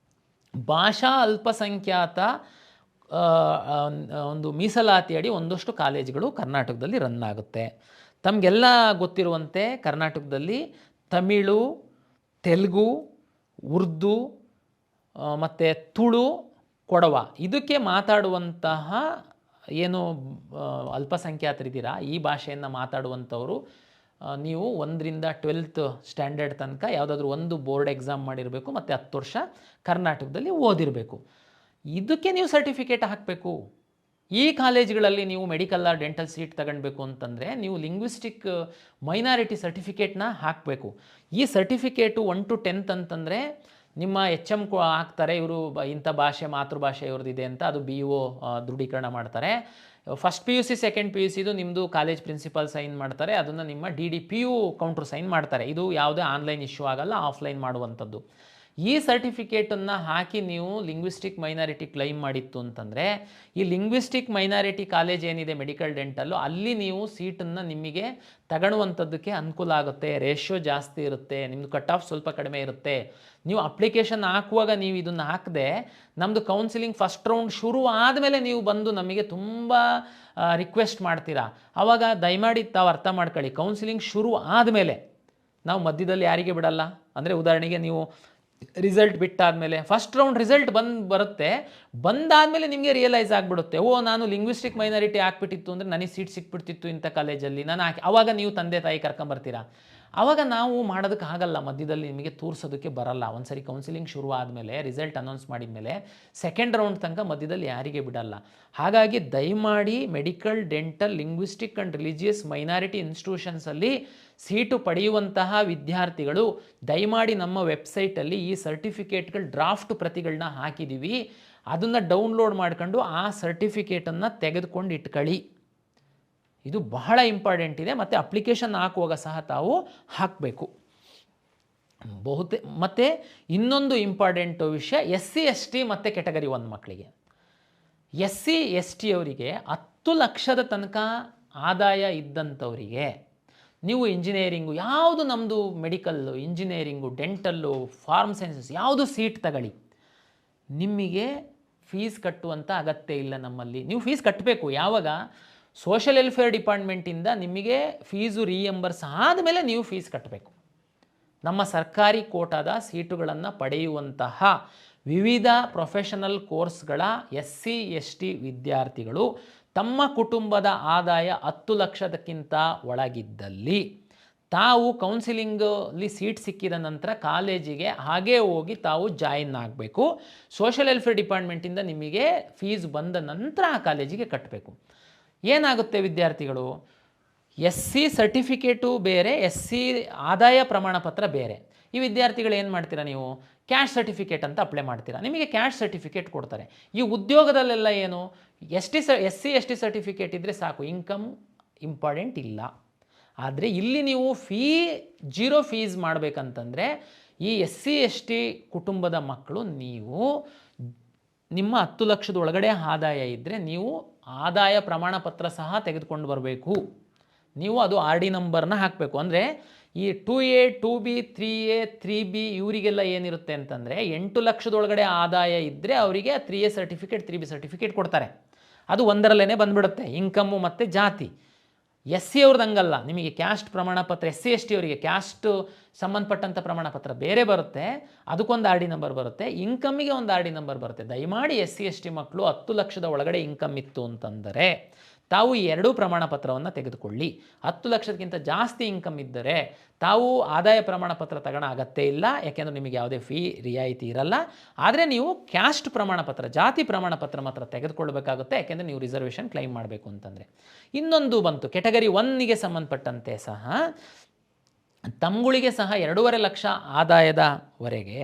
ಭಾಷಾ ಅಲ್ಪಸಂಖ್ಯಾತ ಒಂದು ಮೀಸಲಾತಿ ಅಡಿ ಒಂದಷ್ಟು ಕಾಲೇಜುಗಳು ಕರ್ನಾಟಕದಲ್ಲಿ ರನ್ ಆಗುತ್ತೆ. ತಮಗೆಲ್ಲ ಗೊತ್ತಿರುವಂತೆ ಕರ್ನಾಟಕದಲ್ಲಿ ತಮಿಳು, ತೆಲುಗು, ಉರ್ದು ಮತ್ತು ತುಳು, ಕೊಡವ ಇದಕ್ಕೆ ಮಾತಾಡುವಂತಹ ಏನು ಅಲ್ಪಸಂಖ್ಯಾತರಿದ್ದೀರಾ, ಈ ಭಾಷೆಯನ್ನು ಮಾತಾಡುವಂಥವರು ನೀವು 1ರಿಂದ 12th ಸ್ಟ್ಯಾಂಡರ್ಡ್ ತನಕ ಯಾವುದಾದ್ರೂ ಒಂದು ಬೋರ್ಡ್ ಎಕ್ಸಾಮ್ ಮಾಡಿರಬೇಕು ಮತ್ತು 10 ವರ್ಷ ಕರ್ನಾಟಕದಲ್ಲಿ ಓದಿರಬೇಕು. ಇದಕ್ಕೆ ನೀವು ಸರ್ಟಿಫಿಕೇಟ್ ಹಾಕಬೇಕು. ಈ ಕಾಲೇಜ್ಗಳಲ್ಲಿ ನೀವು ಮೆಡಿಕಲ್ ಆರ್ ಡೆಂಟಲ್ ಸೀಟ್ ತಗೊಳ್ಬೇಕು ಅಂತಂದರೆ ನೀವು ಲಿಂಗ್ವಿಸ್ಟಿಕ್ ಮೈನಾರಿಟಿ ಸರ್ಟಿಫಿಕೇಟ್ನ ಹಾಕಬೇಕು. ಈ ಸರ್ಟಿಫಿಕೇಟು 1 to 10th ಅಂತಂದರೆ ನಿಮ್ಮ HM ಹಾಕ್ತಾರೆ, ಇವರು ಇಂಥ ಭಾಷೆ ಮಾತೃಭಾಷೆ ಇವ್ರದ್ದಿದೆ ಅಂತ, ಅದು BO ದೃಢೀಕರಣ ಮಾಡ್ತಾರೆ. ಫಸ್ಟ್ PUC ಸೆಕೆಂಡ್ PUCದು ನಿಮ್ಮದು ಕಾಲೇಜ್ ಪ್ರಿನ್ಸಿಪಾಲ್ ಸೈನ್ ಮಾಡ್ತಾರೆ, ಅದನ್ನು ನಿಮ್ಮ DDPU ಕೌಂಟ್ರ್ ಸೈನ್ ಮಾಡ್ತಾರೆ. ಇದು ಯಾವುದೇ ಆನ್ಲೈನ್ ಇಶ್ಯೂ ಆಗಲ್ಲ, ಆಫ್ಲೈನ್ ಮಾಡುವಂಥದ್ದು. ಈ ಸರ್ಟಿಫಿಕೇಟನ್ನು ಹಾಕಿ ನೀವು ಲಿಂಗ್ವಿಸ್ಟಿಕ್ ಮೈನಾರಿಟಿ ಕ್ಲೈಮ್ ಮಾಡಿತ್ತು ಅಂತಂದರೆ ಈ ಲಿಂಗ್ವಿಸ್ಟಿಕ್ ಮೈನಾರಿಟಿ ಕಾಲೇಜ್ ಏನಿದೆ ಮೆಡಿಕಲ್ ಡೆಂಟಲ್ಲು, ಅಲ್ಲಿ ನೀವು ಸೀಟನ್ನು ನಿಮಗೆ ತಗೊಳ್ಳುವಂಥದ್ದಕ್ಕೆ ಅನುಕೂಲ ಆಗುತ್ತೆ. ರೇಷಿಯೋ ಜಾಸ್ತಿ ಇರುತ್ತೆ, ನಿಮ್ಮದು ಕಟ್ ಆಫ್ ಸ್ವಲ್ಪ ಕಡಿಮೆ ಇರುತ್ತೆ. ನೀವು ಅಪ್ಲಿಕೇಶನ್ ಹಾಕುವಾಗ ನೀವು ಇದನ್ನು ಹಾಕದೆ ನಮ್ಮದು ಕೌನ್ಸಿಲಿಂಗ್ ಫಸ್ಟ್ ರೌಂಡ್ ಶುರು ಆದಮೇಲೆ ನೀವು ಬಂದು ನಮಗೆ ತುಂಬ ರಿಕ್ವೆಸ್ಟ್ ಮಾಡ್ತೀರಾ. ಆವಾಗ ದಯಮಾಡಿ ತಾವು ಅರ್ಥ ಮಾಡ್ಕೊಳ್ಳಿ, ಕೌನ್ಸಿಲಿಂಗ್ ಶುರು ಆದಮೇಲೆ ನಾವು ಮಧ್ಯದಲ್ಲಿ ಯಾರಿಗೆ ಬಿಡಲ್ಲ. ಅಂದರೆ ಉದಾಹರಣೆಗೆ ನೀವು ರಿಸಲ್ಟ್ ಬಿಟ್ಟಾದಮೇಲೆ ಫಸ್ಟ್ ರೌಂಡ್ ರಿಸಲ್ಟ್ ಬರುತ್ತೆ, ಬಂದಾದಮೇಲೆ ನಿಮಗೆ ರಿಯಲೈಸ್ ಆಗಿಬಿಡುತ್ತೆ, ಓ ನಾನು ಲಿಂಗ್ವಿಸ್ಟಿಕ್ ಮೈನಾರಿಟಿ ಹಾಕ್ಬಿಟ್ಟಿತ್ತು ಅಂದರೆ ನನಗೆ ಸೀಟ್ ಸಿಕ್ಬಿಡ್ತಿತ್ತು ಇಂಥ ಕಾಲೇಜಲ್ಲಿ ನಾನು ಹಾಕಿ. ಆವಾಗ ನೀವು ತಂದೆ ತಾಯಿ ಕರ್ಕೊಂಬರ್ತೀರಾ. ಆವಾಗ ನಾವು ಮಾಡೋದಕ್ಕೆ ಆಗಲ್ಲ, ಮಧ್ಯದಲ್ಲಿ ನಿಮಗೆ ತೋರಿಸೋದಕ್ಕೆ ಬರಲ್ಲ. ಒಂದು ಸರಿ ಕೌನ್ಸಿಲಿಂಗ್ ಶುರು ಆದಮೇಲೆ ರಿಸಲ್ಟ್ ಅನೌನ್ಸ್ ಮಾಡಿದ ಮೇಲೆ ಸೆಕೆಂಡ್ ರೌಂಡ್ ತನಕ ಮಧ್ಯದಲ್ಲಿ ಯಾರಿಗೆ ಬಿಡಲ್ಲ. ಹಾಗಾಗಿ ದಯಮಾಡಿ medical, dental, linguistic and religious minority ಇನ್ಸ್ಟಿಟ್ಯೂಷನ್ಸಲ್ಲಿ ಸೀಟು ಪಡೆಯುವಂತಹ ವಿದ್ಯಾರ್ಥಿಗಳು ದಯಮಾಡಿ ನಮ್ಮ ವೆಬ್ಸೈಟಲ್ಲಿ ಈ ಸರ್ಟಿಫಿಕೇಟ್ಗಳು ಡ್ರಾಫ್ಟ್ ಪ್ರತಿಗಳನ್ನ ಹಾಕಿದ್ದೀವಿ, ಅದನ್ನು ಡೌನ್ಲೋಡ್ ಮಾಡ್ಕೊಂಡು ಆ ಸರ್ಟಿಫಿಕೇಟನ್ನು ತೆಗೆದುಕೊಂಡು ಇಟ್ಕೊಳ್ಳಿ. ಇದು ಬಹಳ ಇಂಪಾರ್ಟೆಂಟ್ ಇದೆ. ಮತ್ತು ಅಪ್ಲಿಕೇಶನ್ ಹಾಕುವಾಗ ಸಹ ತಾವು ಹಾಕಬೇಕು. ಮತ್ತು ಇನ್ನೊಂದು ಇಂಪಾರ್ಟೆಂಟ್ ವಿಷಯ, SC ST ಮತ್ತು ಕೆಟಗರಿ 1 ಮಕ್ಕಳಿಗೆ, SC ST ಅವರಿಗೆ 10 ಲಕ್ಷದ ತನಕ ಆದಾಯ ಇದ್ದಂಥವರಿಗೆ ನೀವು ಇಂಜಿನಿಯರಿಂಗು ಯಾವುದು ನಮ್ಮದು medical, engineering, dental, pharm sciences ಯಾವುದು ಸೀಟ್ ತಗೊಳ್ಳಿ, ನಿಮಗೆ ಫೀಸ್ ಕಟ್ಟುವಂಥ ಅಗತ್ಯ ಇಲ್ಲ ನಮ್ಮಲ್ಲಿ. ನೀವು ಫೀಸ್ ಕಟ್ಟಬೇಕು ಯಾವಾಗ, ಸೋಷಲ್ ವೆಲ್ಫೇರ್ ಡಿಪಾರ್ಟ್ಮೆಂಟಿಂದ ನಿಮಗೆ ಫೀಸು ರೀಎಂಬರ್ಸ್ ಆದಮೇಲೆ ನೀವು ಫೀಸ್ ಕಟ್ಟಬೇಕು. ನಮ್ಮ ಸರ್ಕಾರಿ ಕೋಟಾದ ಸೀಟುಗಳನ್ನು ಪಡೆಯುವಂತಹ ವಿವಿಧ ಪ್ರೊಫೆಷನಲ್ ಕೋರ್ಸ್ಗಳ SC ST ವಿದ್ಯಾರ್ಥಿಗಳು ತಮ್ಮ ಕುಟುಂಬದ ಆದಾಯ 10 ಲಕ್ಷದಕ್ಕಿಂತ ಒಳಗಿದ್ದಲ್ಲಿ ತಾವು ಕೌನ್ಸಿಲಿಂಗಲ್ಲಿ ಸೀಟ್ ಸಿಕ್ಕಿದ ನಂತರ ಕಾಲೇಜಿಗೆ ಹಾಗೇ ಹೋಗಿ ತಾವು ಜಾಯಿನ್ ಆಗಬೇಕು. ಸೋಷಲ್ ವೆಲ್ಫೇರ್ ಡಿಪಾರ್ಟ್ಮೆಂಟಿಂದ ನಿಮಗೆ ಫೀಸ್ ಬಂದ ನಂತರ ಆ ಕಾಲೇಜಿಗೆ ಕಟ್ಟಬೇಕು. ಏನಾಗುತ್ತೆ ವಿದ್ಯಾರ್ಥಿಗಳು, SC ಸರ್ಟಿಫಿಕೇಟು ಬೇರೆ, SC ಆದಾಯ ಪ್ರಮಾಣ ಪತ್ರ ಬೇರೆ. ಈ ವಿದ್ಯಾರ್ಥಿಗಳು ಏನು ಮಾಡ್ತೀರಾ, ನೀವು ಕ್ಯಾಶ್ ಸರ್ಟಿಫಿಕೇಟ್ ಅಂತ ಅಪ್ಲೈ ಮಾಡ್ತೀರಾ, ನಿಮಗೆ ಕ್ಯಾಶ್ ಸರ್ಟಿಫಿಕೇಟ್ ಕೊಡ್ತಾರೆ. ಈ ಉದ್ಯೋಗದಲ್ಲೆಲ್ಲ ಏನು, SC ST ಸರ್ಟಿಫಿಕೇಟ್ ಇದ್ದರೆ ಸಾಕು, ಇನ್ಕಮ್ ಇಂಪಾರ್ಟೆಂಟ್ ಇಲ್ಲ. ಆದರೆ ಇಲ್ಲಿ ನೀವು ಜೀರೋ ಫೀಸ್ ಮಾಡಬೇಕಂತಂದರೆ ಈ SC ST ಕುಟುಂಬದ ಮಕ್ಕಳು ನೀವು ನಿಮ್ಮ 10 ಲಕ್ಷದ ಒಳಗಡೆ ಆದಾಯ ಇದ್ದರೆ ನೀವು ಆದಾಯ ಪ್ರಮಾಣ ಪತ್ರ ಸಹ ತೆಗೆದುಕೊಂಡು ಬರಬೇಕು. ನೀವು ಅದು RD ನಂಬರ್ನ ಹಾಕಬೇಕು. ಅಂದರೆ ಈ 2A 2B 3A 3B ಇವರಿಗೆಲ್ಲ ಏನಿರುತ್ತೆ ಅಂತಂದರೆ 8 ಲಕ್ಷದೊಳಗಡೆ ಆದಾಯ ಇದ್ದರೆ ಅವರಿಗೆ 3A ಸರ್ಟಿಫಿಕೇಟ್ 3B ಸರ್ಟಿಫಿಕೇಟ್ ಕೊಡ್ತಾರೆ. ಅದು ಒಂದರಲ್ಲೇ ಬಂದುಬಿಡುತ್ತೆ, ಇನ್ಕಮ್ಮು ಮತ್ತು ಜಾತಿ. SC ಅವ್ರದ್ದು ಹಂಗಲ್ಲ, ನಿಮಗೆ ಕ್ಯಾಸ್ಟ್ ಪ್ರಮಾಣ ಪತ್ರ, SC ST ಅವರಿಗೆ ಕ್ಯಾಸ್ಟ್ ಸಂಬಂಧಪಟ್ಟಂಥ ಪ್ರಮಾಣ ಪತ್ರ ಬೇರೆ ಬರುತ್ತೆ, ಅದಕ್ಕೊಂದು RD ನಂಬರ್ ಬರುತ್ತೆ, ಇನ್ಕಮ್ಮಿಗೆ ಒಂದು RD ನಂಬರ್ ಬರುತ್ತೆ. ದಯಮಾಡಿ SC ST ಮಕ್ಕಳು 10 ಲಕ್ಷದ ಒಳಗಡೆ ಇನ್ಕಮ್ ಇತ್ತು ಅಂತಂದರೆ ತಾವು ಈ 2 ಪ್ರಮಾಣ ಪತ್ರವನ್ನು ತೆಗೆದುಕೊಳ್ಳಿ. 10 ಲಕ್ಷಕ್ಕಿಂತ ಜಾಸ್ತಿ ಇನ್ಕಮ್ ಇದ್ದರೆ ತಾವು ಆದಾಯ ಪ್ರಮಾಣ ಪತ್ರ ತಗೊಳ್ಳೋ ಅಗತ್ಯ ಇಲ್ಲ, ಯಾಕೆಂದರೆ ನಿಮಗೆ ಯಾವುದೇ ಫೀ ರಿಯಾಯಿತಿ ಇರಲ್ಲ. ಆದರೆ ನೀವು ಕ್ಯಾಸ್ಟ್ ಪ್ರಮಾಣ ಪತ್ರ, ಜಾತಿ ಪ್ರಮಾಣ ಪತ್ರ ಮಾತ್ರ ತೆಗೆದುಕೊಳ್ಬೇಕಾಗುತ್ತೆ, ಯಾಕೆಂದರೆ ನೀವು ರಿಸರ್ವೇಷನ್ ಕ್ಲೈಮ್ ಮಾಡಬೇಕು ಅಂತಂದರೆ. ಇನ್ನೊಂದು ಬಂತು ಕೆಟಗರಿ 1ಗೆ ಸಂಬಂಧಪಟ್ಟಂತೆ ಸಹ ತಮ್ಗಳಿಗೆ ಸಹ 2.5 ಲಕ್ಷ ಆದಾಯದವರೆಗೆ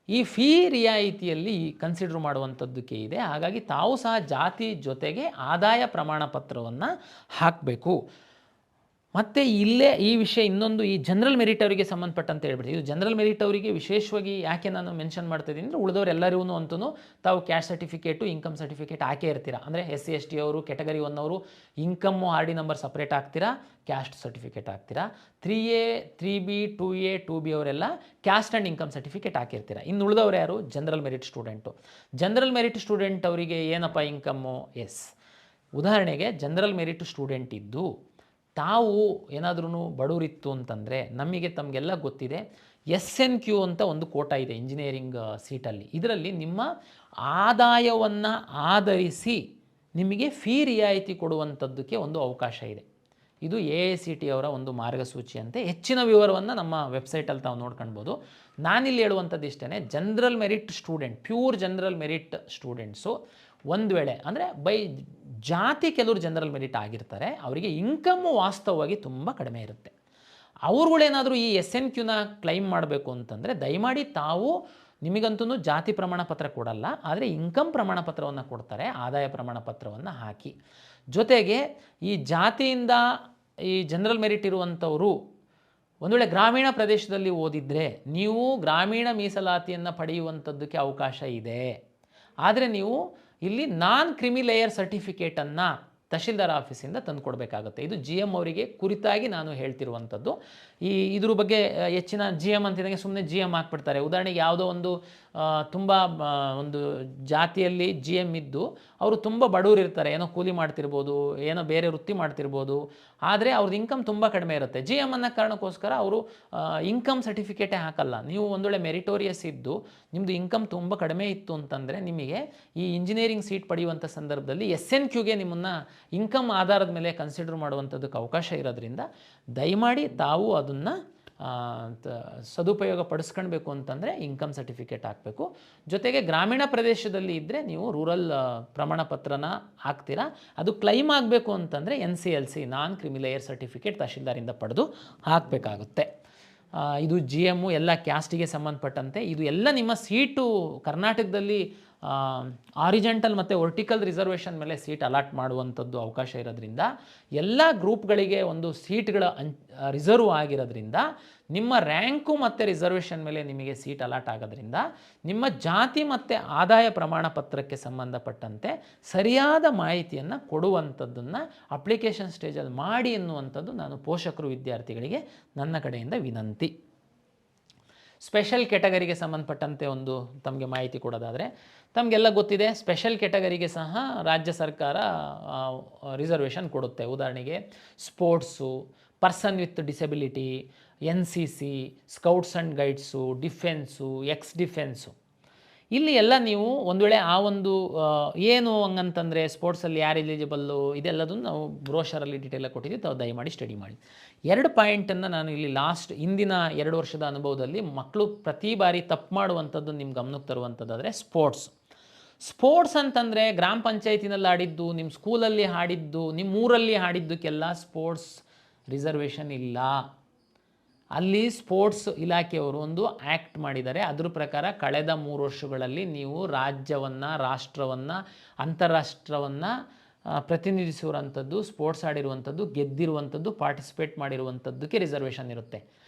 ಈ ಫೀ ರಿಯಾಯಿತಿಯಲ್ಲಿ ಕನ್ಸಿಡರ್ ಮಾಡುವಂಥದ್ದಕ್ಕೆ ಇದೆ. ಹಾಗಾಗಿ ತಾವು ಸಹ ಜಾತಿ ಜೊತೆಗೆ ಆದಾಯ ಪ್ರಮಾಣ ಪತ್ರವನ್ನು ಹಾಕಬೇಕು. ಮತ್ತು ಇಲ್ಲೇ ಈ ವಿಷಯ ಇನ್ನೊಂದು, ಈ ಜನರಲ್ ಮೆರಿಟ್ ಅವರಿಗೆ ಸಂಬಂಧಪಟ್ಟಂತೆ ಹೇಳ್ಬಿಟ್ಟು, ಇದು ಜನರಲ್ ಮೆರಿಟ್ ಅವರಿಗೆ ವಿಶೇಷವಾಗಿ ಯಾಕೆ ನಾನು ಮೆನ್ಷನ್ ಮಾಡ್ತಾಯಿದ್ದೀನಿ ಅಂದರೆ, ಉಳಿದವರು ಎಲ್ಲರಿಗೂ ಅಂತೂ ತಾವು ಕ್ಯಾಸ್ಟ್ ಸರ್ಟಿಫಿಕೇಟು, ಇನ್ಕಮ್ ಸರ್ಟಿಫಿಕೇಟ್ ಹಾಕೇ ಇರ್ತೀರಾ. ಅಂದರೆ SC ST ಅವರು ಕೆಟಗರಿ 1 ಅವರು ಇನ್ಕಮ್ಮು RD ನಂಬರ್ ಸಪ್ರೇಟ್ ಹಾಕ್ತೀರಾ, ಕ್ಯಾಸ್ಟ್ ಸರ್ಟಿಫಿಕೇಟ್ ಹಾಕ್ತೀರಾ. 3A 3B 2A 2B ಅವರೆಲ್ಲ ಕ್ಯಾಸ್ಟ್ ಆ್ಯಂಡ್ ಇನ್ಕಮ್ ಸರ್ಟಿಫಿಕೇಟ್ ಹಾಕಿರ್ತೀರಾ. ಇನ್ನು ಉಳಿದವರು ಯಾರು? General merit student. General merit student ಅವರಿಗೆ ಏನಪ್ಪ ಇನ್ಕಮ್ಮು? ಉದಾಹರಣೆಗೆ ಜನರಲ್ ಮೆರಿಟ್ ಸ್ಟೂಡೆಂಟ್ ಇದ್ದು ತಾವು ಏನಾದ್ರೂ ಬಡವರಿತ್ತು ಅಂತಂದರೆ, ತಮಗೆಲ್ಲ ಗೊತ್ತಿದೆ SNQ ಅಂತ ಒಂದು ಕೋಟಾ ಇದೆ ಇಂಜಿನಿಯರಿಂಗ್ ಸೀಟಲ್ಲಿ. ಇದರಲ್ಲಿ ನಿಮ್ಮ ಆದಾಯವನ್ನು ಆಧರಿಸಿ ನಿಮಗೆ ಫೀ ರಿಯಾಯಿತಿ ಕೊಡುವಂಥದ್ದಕ್ಕೆ ಒಂದು ಅವಕಾಶ ಇದೆ. ಇದು AICT ಅವರ ಒಂದು ಮಾರ್ಗಸೂಚಿಯಂತೆ. ಹೆಚ್ಚಿನ ವಿವರವನ್ನು ನಮ್ಮ ವೆಬ್ಸೈಟಲ್ಲಿ ತಾವು ನೋಡ್ಕೊಳ್ಬೋದು. ನಾನಿಲ್ಲಿ ಹೇಳುವಂಥದ್ದು ಇಷ್ಟೇ, general merit student, pure general merit students ಒಂದು ವೇಳೆ ಅಂದರೆ ಬೈ ಜಾತಿ ಕೆಲವರು ಜನರಲ್ ಮೆರಿಟ್ ಆಗಿರ್ತಾರೆ, ಅವರಿಗೆ ಇನ್ಕಮ್ಮು ವಾಸ್ತವವಾಗಿ ತುಂಬ ಕಡಿಮೆ ಇರುತ್ತೆ. ಅವ್ರುಗಳೇನಾದರೂ ಈ SNQನ ಕ್ಲೈಮ್ ಮಾಡಬೇಕು ಅಂತಂದರೆ ದಯಮಾಡಿ ತಾವು, ನಿಮಗಂತೂ ಜಾತಿ ಪ್ರಮಾಣ ಪತ್ರ ಕೊಡಲ್ಲ, ಆದರೆ ಇನ್ಕಮ್ ಪ್ರಮಾಣ ಪತ್ರವನ್ನು ಕೊಡ್ತಾರೆ, ಆದಾಯ ಪ್ರಮಾಣ ಪತ್ರವನ್ನು ಹಾಕಿ. ಜೊತೆಗೆ ಈ ಜಾತಿಯಿಂದ ಈ ಜನರಲ್ ಮೆರಿಟ್ ಇರುವಂಥವರು ಒಂದು ವೇಳೆ ಗ್ರಾಮೀಣ ಪ್ರದೇಶದಲ್ಲಿ ಓದಿದರೆ ನೀವು ಗ್ರಾಮೀಣ ಮೀಸಲಾತಿಯನ್ನು ಪಡೆಯುವಂಥದ್ದಕ್ಕೆ ಅವಕಾಶ ಇದೆ. ಆದರೆ ನೀವು ಇಲ್ಲಿ ನಾನ್ ಕ್ರಿಮಿ ಲೇಯರ್ ಸರ್ಟಿಫಿಕೇಟನ್ನು ತಹಶೀಲ್ದಾರ್ ಆಫೀಸಿಂದ ತಂದು ಕೊಡಬೇಕಾಗುತ್ತೆ. ಇದು GM ಅವರಿಗೆ ಕುರಿತಾಗಿ ನಾನು ಹೇಳ್ತಿರುವಂಥದ್ದು. ಇದ್ರ ಬಗ್ಗೆ ಹೆಚ್ಚಿನ GM ಅಂತಿದ್ದಂಗೆ ಸುಮ್ಮನೆ GM ಹಾಕ್ಬಿಡ್ತಾರೆ. ಉದಾಹರಣೆಗೆ ಯಾವುದೋ ಒಂದು ತುಂಬ ಒಂದು ಜಾತಿಯಲ್ಲಿ GM ಇದ್ದು ಅವರು ತುಂಬ ಬಡವರು ಇರ್ತಾರೆ, ಏನೋ ಕೂಲಿ ಮಾಡ್ತಿರ್ಬೋದು, ಏನೋ ಬೇರೆ ವೃತ್ತಿ ಮಾಡ್ತಿರ್ಬೋದು, ಆದರೆ ಅವ್ರದ್ದು ಇನ್ಕಮ್ ತುಂಬ ಕಡಿಮೆ ಇರುತ್ತೆ. GM ಅನ್ನೋ ಕಾರಣಕ್ಕೋಸ್ಕರ ಅವರು ಇನ್ಕಮ್ ಸರ್ಟಿಫಿಕೇಟೇ ಹಾಕಲ್ಲ. ನೀವು ಒಂದು ವೇಳೆ ಮೆರಿಟೋರಿಯಸ್ ಇದ್ದು ನಿಮ್ಮದು ಇನ್ಕಮ್ ತುಂಬ ಕಡಿಮೆ ಇತ್ತು ಅಂತಂದರೆ ನಿಮಗೆ ಈ ಇಂಜಿನಿಯರಿಂಗ್ ಸೀಟ್ ಪಡೆಯುವಂಥ ಸಂದರ್ಭದಲ್ಲಿ SNQಗೆ ನಿಮ್ಮನ್ನು ಇನ್ಕಮ್ ಆಧಾರದ ಮೇಲೆ ಕನ್ಸಿಡರ್ ಮಾಡುವಂಥದ್ದಕ್ಕೆ ಅವಕಾಶ ಇರೋದ್ರಿಂದ ದಯಮಾಡಿ ತಾವು ಅದನ್ನು ಸದುಪಯೋಗ ಪಡಿಸ್ಕೊಳ್ಬೇಕು ಅಂತಂದರೆ ಇನ್ಕಮ್ ಸರ್ಟಿಫಿಕೇಟ್ ಹಾಕಬೇಕು. ಜೊತೆಗೆ ಗ್ರಾಮೀಣ ಪ್ರದೇಶದಲ್ಲಿ ಇದ್ದರೆ ನೀವು ರೂರಲ್ ಪ್ರಮಾಣ ಪತ್ರನ ಹಾಕ್ತೀರಾ. ಅದು ಕ್ಲೈಮ್ ಆಗಬೇಕು ಅಂತಂದರೆ NCLC ನಾನ್ ಕ್ರಿಮಿಲೇಯರ್ ಸರ್ಟಿಫಿಕೇಟ್ ತಹಶೀಲ್ದಾರಿಂದ ಪಡೆದು ಹಾಕಬೇಕಾಗುತ್ತೆ. ಇದು GM ಎಲ್ಲ ಕ್ಯಾಸ್ಟಿಗೆ ಸಂಬಂಧಪಟ್ಟಂತೆ. ಇದು ಎಲ್ಲ ನಿಮ್ಮ ಸೀಟು ಕರ್ನಾಟಕದಲ್ಲಿ ಆರಿಜೆಂಟಲ್ ಮತ್ತು ವರ್ಟಿಕಲ್ ರಿಸರ್ವೇಷನ್ ಮೇಲೆ ಸೀಟ್ ಅಲಾಟ್ ಮಾಡುವಂಥದ್ದು ಅವಕಾಶ ಇರೋದ್ರಿಂದ, ಎಲ್ಲ ಗ್ರೂಪ್ಗಳಿಗೆ ಒಂದು ಸೀಟ್ಗಳ ರಿಸರ್ವ್ ಆಗಿರೋದ್ರಿಂದ, ನಿಮ್ಮ ರ್ಯಾಂಕು ಮತ್ತು ರಿಸರ್ವೇಷನ್ ಮೇಲೆ ನಿಮಗೆ ಸೀಟ್ ಅಲಾಟ್ ಆಗೋದ್ರಿಂದ ನಿಮ್ಮ ಜಾತಿ ಮತ್ತು ಆದಾಯ ಪ್ರಮಾಣ ಪತ್ರಕ್ಕೆ ಸಂಬಂಧಪಟ್ಟಂತೆ ಸರಿಯಾದ ಮಾಹಿತಿಯನ್ನು ಕೊಡುವಂಥದ್ದನ್ನು ಅಪ್ಲಿಕೇಶನ್ ಸ್ಟೇಜಲ್ಲಿ ಮಾಡಿ ಎನ್ನುವಂಥದ್ದು ನಾನು ಪೋಷಕರು ವಿದ್ಯಾರ್ಥಿಗಳಿಗೆ ನನ್ನ ಕಡೆಯಿಂದ ವಿನಂತಿ. ಸ್ಪೆಷಲ್ ಕೆಟಗರಿಗೆ ಸಂಬಂಧಪಟ್ಟಂತೆ ಒಂದು ತಮಗೆ ಮಾಹಿತಿ ಕೊಡೋದಾದರೆ, ತಮಗೆಲ್ಲ ಗೊತ್ತಿದೆ ಸ್ಪೆಷಲ್ ಕೆಟಗರಿಗೆ ಸಹ ರಾಜ್ಯ ಸರ್ಕಾರ ರಿಸರ್ವೇಷನ್ ಕೊಡುತ್ತೆ. ಉದಾಹರಣೆಗೆ sports, person with disability, NCC, scouts and guides, defence, defence. ಇಲ್ಲಿ ಎಲ್ಲ ನೀವು ಒಂದು ವೇಳೆ ಆ ಒಂದು ಏನು ಹಂಗಂತಂದರೆ ಸ್ಪೋರ್ಟ್ಸಲ್ಲಿ ಯಾರು ಎಲಿಜಿಬಲ್ಲು ಇದೆಲ್ಲದನ್ನು ನಾವು ಬ್ರೋಷರಲ್ಲಿ ಡೀಟೇಲಾಗಿ ಕೊಟ್ಟಿದ್ದೀವಿ, ತಾವು ದಯಮಾಡಿ ಸ್ಟಡಿ ಮಾಡಿ. 2 ಪಾಯಿಂಟನ್ನು ನಾನು ಇಲ್ಲಿ ಹಿಂದಿನ 2 ವರ್ಷದ ಅನುಭವದಲ್ಲಿ ಮಕ್ಕಳು ಪ್ರತಿ ಬಾರಿ ತಪ್ಪು ಮಾಡುವಂಥದ್ದು ನಿಮ್ಮ ಗಮನಕ್ಕೆ ತರುವಂಥದ್ದಾದರೆ ಸ್ಪೋರ್ಟ್ಸ್ ಅಂತಂದರೆ ಗ್ರಾಮ ಪಂಚಾಯತಿನಲ್ಲಿ ಆಡಿದ್ದು, ನಿಮ್ಮ ಸ್ಕೂಲಲ್ಲಿ ಆಡಿದ್ದು, ನಿಮ್ಮ ಊರಲ್ಲಿ ಆಡಿದ್ದಕ್ಕೆಲ್ಲ ಸ್ಪೋರ್ಟ್ಸ್ ರಿಸರ್ವೇಷನ್ ಇಲ್ಲ. ಅಲ್ಲಿ ಸ್ಪೋರ್ಟ್ಸ್ ಇಲಾಖೆಯವರು ಒಂದು ಆ್ಯಕ್ಟ್ ಮಾಡಿದ್ದಾರೆ. ಅದ್ರ ಪ್ರಕಾರ ಕಳೆದ 3 ವರ್ಷಗಳಲ್ಲಿ ನೀವು ರಾಜ್ಯವನ್ನು, ರಾಷ್ಟ್ರವನ್ನು, ಅಂತಾರಾಷ್ಟ್ರವನ್ನು ಪ್ರತಿನಿಧಿಸಿರುವಂಥದ್ದು, ಸ್ಪೋರ್ಟ್ಸ್ ಆಡಿರುವಂಥದ್ದು, ಗೆದ್ದಿರುವಂಥದ್ದು, ಪಾರ್ಟಿಸಿಪೇಟ್ ಮಾಡಿರುವಂಥದ್ದಕ್ಕೆ ರಿಸರ್ವೇಷನ್ ಇರುತ್ತೆ.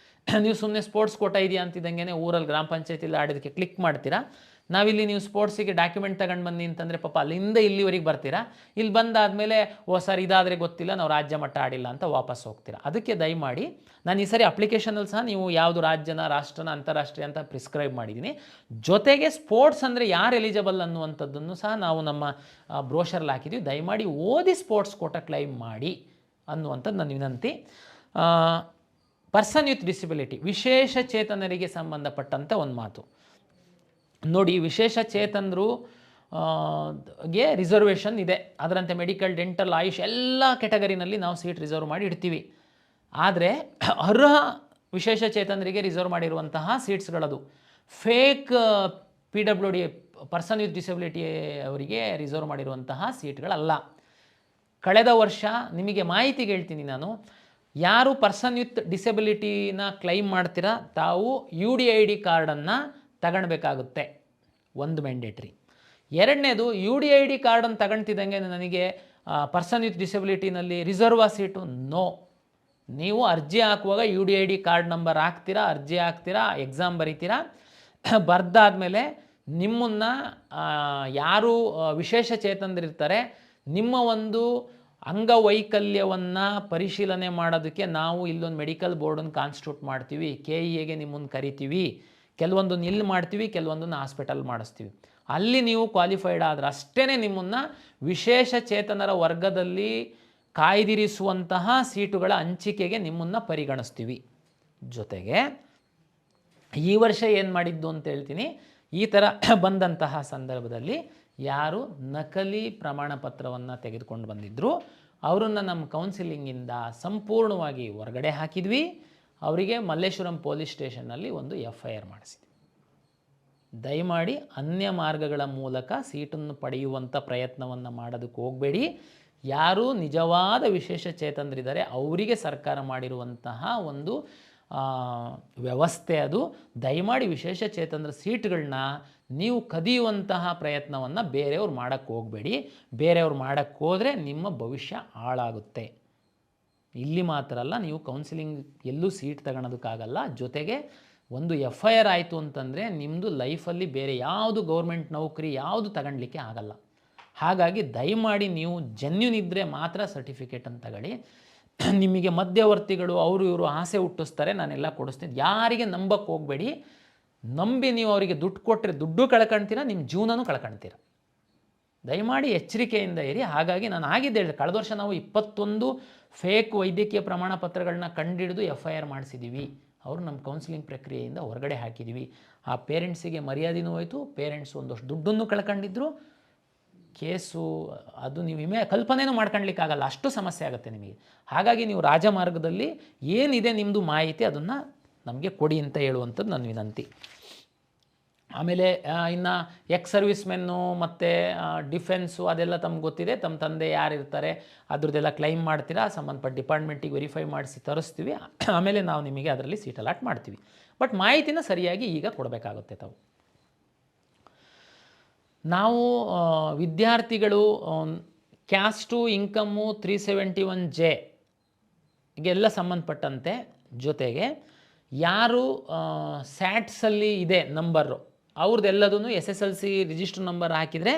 ನೀವು ಸುಮ್ಮನೆ ಸ್ಪೋರ್ಟ್ಸ್ ಕೋಟಾ ಇದೆಯಾ ಅಂತಿದ್ದಂಗೆ ಊರಲ್ಲಿ ಗ್ರಾಮ ಪಂಚಾಯತಿಯಲ್ಲಿ ಆಡೋದಕ್ಕೆ ಕ್ಲಿಕ್ ಮಾಡ್ತೀರಾ. ನಾವಿಲ್ಲಿ ನೀವು ಸ್ಪೋರ್ಟ್ಸಿಗೆ ಡಾಕ್ಯುಮೆಂಟ್ ತಗೊಂಡು ಬನ್ನಿ ಅಂತಂದರೆ ಪಾಪ ಅಲ್ಲಿಂದ ಇಲ್ಲಿವರೆಗೆ ಬರ್ತೀರಾ. ಇಲ್ಲಿ ಬಂದಾದಮೇಲೆ ಸರ್ ಇದಾದರೆ ಗೊತ್ತಿಲ್ಲ, ನಾವು ರಾಜ್ಯ ಮಟ್ಟ ಆಡಿಲ್ಲ ಅಂತ ವಾಪಸ್ ಹೋಗ್ತೀರಾ. ಅದಕ್ಕೆ ದಯಮಾಡಿ ನಾನು ಈ ಸರಿ ಅಪ್ಲಿಕೇಶನಲ್ಲಿ ಸಹ ನೀವು ಯಾವುದು ರಾಜ್ಯನ, ರಾಷ್ಟ್ರನ, ಅಂತಾರಾಷ್ಟ್ರೀಯ ಅಂತ ಪ್ರಿಸ್ಕ್ರೈಬ್ ಮಾಡಿದ್ದೀನಿ. ಜೊತೆಗೆ ಸ್ಪೋರ್ಟ್ಸ್ ಅಂದರೆ ಯಾರು ಎಲಿಜಿಬಲ್ ಅನ್ನುವಂಥದ್ದನ್ನು ಸಹ ನಾವು ನಮ್ಮ ಬ್ರೋಷರಲ್ಲಿ ಹಾಕಿದ್ದೀವಿ. ದಯಮಾಡಿ ಓದಿ ಸ್ಪೋರ್ಟ್ಸ್ ಕೋಟಾ ಕ್ಲೈಮ್ ಮಾಡಿ ಅನ್ನುವಂಥದ್ದು ನನ್ನ ವಿನಂತಿ. ಪರ್ಸನ್ ವಿತ್ ಡಿಸಬಿಲಿಟಿ, ವಿಶೇಷ ಚೇತನರಿಗೆ ಸಂಬಂಧಪಟ್ಟಂಥ ಒಂದು ಮಾತು ನೋಡಿ. ವಿಶೇಷ ಚೇತನರು ಗೆ ರಿಸರ್ವೇಷನ್ ಇದೆ. ಅದರಂತೆ ಮೆಡಿಕಲ್, ಡೆಂಟಲ್, ಆಯುಷ್ ಎಲ್ಲ ಕೆಟಗರಿನಲ್ಲಿ ನಾವು ಸೀಟ್ ರಿಸರ್ವ್ ಮಾಡಿ ಇಡ್ತೀವಿ. ಆದರೆ ಅರ್ಹ ವಿಶೇಷ ಚೇತನರಿಗೆ ರಿಸರ್ವ್ ಮಾಡಿರುವಂತಹ ಸೀಟ್ಸ್ಗಳದು fake PWD person with disability ಅವರಿಗೆ ರಿಸರ್ವ್ ಮಾಡಿರುವಂತಹ ಸೀಟ್ಗಳಲ್ಲ. ಕಳೆದ ವರ್ಷ ನಿಮಗೆ ಮಾಹಿತಿಗೆ ಹೇಳ್ತೀನಿ ನಾನು, ಯಾರು ಪರ್ಸನ್ ವಿತ್ ಡಿಸೆಬಿಲಿಟಿನ ಕ್ಲೈಮ್ ಮಾಡ್ತೀರಾ ತಾವು UDID ಕಾರ್ಡನ್ನು ತಗೊಳ್ಬೇಕಾಗುತ್ತೆ, ಒಂದು ಮ್ಯಾಂಡೇಟ್ರಿ. ಎರಡನೇದು UDID ಕಾರ್ಡನ್ನು ತಗೊಳ್ತಿದ್ದಂಗೆ ನನಗೆ ಪರ್ಸನ್ ವಿತ್ ಡಿಸೆಬಿಲಿಟಿನಲ್ಲಿ ರಿಸರ್ವ್ ಸೀಟು, ನೋ. ನೀವು ಅರ್ಜಿ ಹಾಕುವಾಗ UDID ಕಾರ್ಡ್ ನಂಬರ್ ಹಾಕ್ತೀರಾ, ಅರ್ಜಿ ಹಾಕ್ತೀರಾ, ಎಕ್ಸಾಮ್ ಬರೀತೀರಾ. ಬರ್ದಾದ್ಮೇಲೆ ನಿಮ್ಮನ್ನು ಯಾರು ವಿಶೇಷ ಚೇತನರಿರ್ತಾರೆ ನಿಮ್ಮ ಒಂದು ಅಂಗವೈಕಲ್ಯವನ್ನು ಪರಿಶೀಲನೆ ಮಾಡೋದಕ್ಕೆ ನಾವು ಇಲ್ಲೊಂದು ಮೆಡಿಕಲ್ ಬೋರ್ಡನ್ನು ಕಾನ್ಸ್ಟಿಟ್ಯೂಟ್ ಮಾಡ್ತೀವಿ, KEAಗೆ ನಿಮ್ಮನ್ನು ಕರಿತೀವಿ. ಕೆಲವೊಂದನ್ನು ಇಲ್ಲಿ ಮಾಡ್ತೀವಿ, ಕೆಲವೊಂದನ್ನು ಹಾಸ್ಪಿಟಲ್ ಮಾಡಿಸ್ತೀವಿ. ಅಲ್ಲಿ ನೀವು ಕ್ವಾಲಿಫೈಡ್ ಆದರೆ ಅಷ್ಟೇ ನಿಮ್ಮನ್ನು ವಿಶೇಷ ಚೇತನರ ವರ್ಗದಲ್ಲಿ ಕಾಯ್ದಿರಿಸುವಂತಹ ಸೀಟುಗಳ ಹಂಚಿಕೆಗೆ ನಿಮ್ಮನ್ನು ಪರಿಗಣಿಸ್ತೀವಿ. ಜೊತೆಗೆ ಈ ವರ್ಷ ಏನು ಮಾಡಿದ್ದು ಅಂತ ಹೇಳ್ತೀನಿ. ಈ ಥರ ಬಂದಂತಹ ಸಂದರ್ಭದಲ್ಲಿ ಯಾರು ನಕಲಿ ಪ್ರಮಾಣ ಪತ್ರವನ್ನು ತೆಗೆದುಕೊಂಡು ಬಂದಿದ್ದರು ಅವರನ್ನು ನಮ್ಮ ಕೌನ್ಸಿಲಿಂಗಿಂದ ಸಂಪೂರ್ಣವಾಗಿ ಹೊರಗಡೆ ಹಾಕಿದ್ವಿ. ಅವರಿಗೆ ಮಲ್ಲೇಶ್ವರಂ ಪೊಲೀಸ್ ಸ್ಟೇಷನ್ನಲ್ಲಿ ಒಂದು FIR ಮಾಡಿಸಿದ್ವಿ. ದಯಮಾಡಿ ಅನ್ಯ ಮಾರ್ಗಗಳ ಮೂಲಕ ಸೀಟನ್ನು ಪಡೆಯುವಂಥ ಪ್ರಯತ್ನವನ್ನು ಮಾಡೋದಕ್ಕೆ ಹೋಗಬೇಡಿ. ಯಾರು ನಿಜವಾದ ವಿಶೇಷ ಚೇತನರಿದ್ದಾರೆ ಅವರಿಗೆ ಸರ್ಕಾರ ಮಾಡಿರುವಂತಹ ಒಂದು ವ್ಯವಸ್ಥೆ ಅದು. ದಯಮಾಡಿ ವಿಶೇಷ ಚೇತನರ ಸೀಟ್ಗಳನ್ನ ನೀವು ಕದಿಯುವಂತಹ ಪ್ರಯತ್ನವನ್ನು ಬೇರೆಯವ್ರು ಮಾಡೋಕ್ಕೆ ಹೋಗಬೇಡಿ. ಬೇರೆಯವ್ರು ಮಾಡೋಕ್ಕೆ ಹೋದರೆ ನಿಮ್ಮ ಭವಿಷ್ಯ ಹಾಳಾಗುತ್ತೆ. ಇಲ್ಲಿ ಮಾತ್ರ ಅಲ್ಲ, ನೀವು ಕೌನ್ಸಿಲಿಂಗ್ ಎಲ್ಲೂ ಸೀಟ್ ತಗೊಳೋದಕ್ಕಾಗಲ್ಲ. ಜೊತೆಗೆ ಒಂದು FIR ಆಯಿತು ಅಂತಂದರೆ ನಿಮ್ಮದು ಲೈಫಲ್ಲಿ ಬೇರೆ ಯಾವುದು ಗೌರ್ಮೆಂಟ್ ನೌಕರಿ ಯಾವುದು ತಗೊಳ್ಲಿಕ್ಕೆ ಆಗಲ್ಲ. ಹಾಗಾಗಿ ದಯಮಾಡಿ ನೀವು ಜೆನ್ಯೂನ್ ಇದ್ದರೆ ಮಾತ್ರ ಸರ್ಟಿಫಿಕೇಟನ್ನು ತಗೊಳ್ಳಿ. ನಿಮಗೆ ಮಧ್ಯವರ್ತಿಗಳು ಅವರು ಇವರು ಆಸೆ ಹುಟ್ಟಿಸ್ತಾರೆ, ನಾನೆಲ್ಲ ಕೊಡಿಸ್ತೀನಿ, ಯಾರಿಗೆ ನಂಬಕ್ಕೆ ಹೋಗಬೇಡಿ. ನಂಬಿ ನೀವು ಅವರಿಗೆ ದುಡ್ಡು ಕೊಟ್ಟರೆ ದುಡ್ಡು ಕಳ್ಕೊಳ್ತೀರ, ನಿಮ್ಮ ಜೀವನನೂ ಕಳ್ಕೊಳ್ತೀರ. ದಯಮಾಡಿ ಎಚ್ಚರಿಕೆಯಿಂದ ಇರಿ. ಹಾಗಾಗಿ ನಾನು ಆಗಿದ್ದೆ ಹೇಳಿ, ಕಳೆದ ವರ್ಷ ನಾವು 21 ಫೇಕ್ ವೈದ್ಯಕೀಯ ಪ್ರಮಾಣ ಪತ್ರಗಳನ್ನ ಕಂಡುಹಿಡಿದು FIR ಮಾಡಿಸಿದ್ದೀವಿ. ಅವರು ನಮ್ಮ ಕೌನ್ಸಿಲಿಂಗ್ ಪ್ರಕ್ರಿಯೆಯಿಂದ ಹೊರಗಡೆ ಹಾಕಿದ್ದೀವಿ. ಆ ಪೇರೆಂಟ್ಸಿಗೆ ಮರ್ಯಾದೆನೂ ಹೋಯಿತು, ಪೇರೆಂಟ್ಸ್ ಒಂದಷ್ಟು ದುಡ್ಡನ್ನು ಕಳ್ಕೊಂಡಿದ್ರು. ಕೇಸು ಅದು ನೀವು ಕಲ್ಪನೆಯೂ ಮಾಡ್ಕೊಳ್ಲಿಕ್ಕಾಗಲ್ಲ, ಅಷ್ಟು ಸಮಸ್ಯೆ ಆಗುತ್ತೆ ನಿಮಗೆ. ಹಾಗಾಗಿ ನೀವು ರಾಜಮಾರ್ಗದಲ್ಲಿ ಏನಿದೆ ನಿಮ್ಮದು ಮಾಹಿತಿ ಅದನ್ನು ನಮಗೆ ಕೊಡಿ ಅಂತ ಹೇಳುವಂಥದ್ದು ನನ್ನ ವಿನಂತಿ. ಆಮೇಲೆ ಇನ್ನು ಸರ್ವಿಸ್ ಮೆನ್ನು ಮತ್ತು ಡಿಫೆನ್ಸು ಅದೆಲ್ಲ ತಮ್ಗೆ ಗೊತ್ತಿದೆ. ತಮ್ಮ ತಂದೆ ಯಾರಿರ್ತಾರೆ ಅದ್ರದ್ದೆಲ್ಲ ಕ್ಲೈಮ್ ಮಾಡ್ತೀರಾ, ಸಂಬಂಧಪಟ್ಟ ಡಿಪಾರ್ಟ್ಮೆಂಟಿಗೆ ವೆರಿಫೈ ಮಾಡಿಸಿ ತರಿಸ್ತೀವಿ. ಆಮೇಲೆ ನಾವು ನಿಮಗೆ ಅದರಲ್ಲಿ ಸೀಟ್ ಅಲಾಟ್ ಮಾಡ್ತೀವಿ. ಬಟ್ ಮಾಹಿತಿನ ಸರಿಯಾಗಿ ಈಗ ಕೊಡಬೇಕಾಗುತ್ತೆ ತಾವು. ನಾವು ವಿದ್ಯಾರ್ಥಿಗಳು ಕ್ಯಾಸ್ಟು ಇನ್ಕಮ್ಮು 371J ಗೆಲ್ಲ ಸಂಬಂಧಪಟ್ಟಂತೆ, ಜೊತೆಗೆ ಯಾರು ಸ್ಯಾಟ್ಸಲ್ಲಿ ಇದೆ ನಂಬರು ಅವ್ರದ್ದೆಲ್ಲದೂ SSLC ರಿಜಿಸ್ಟರ್ ನಂಬರ್ ಹಾಕಿದರೆ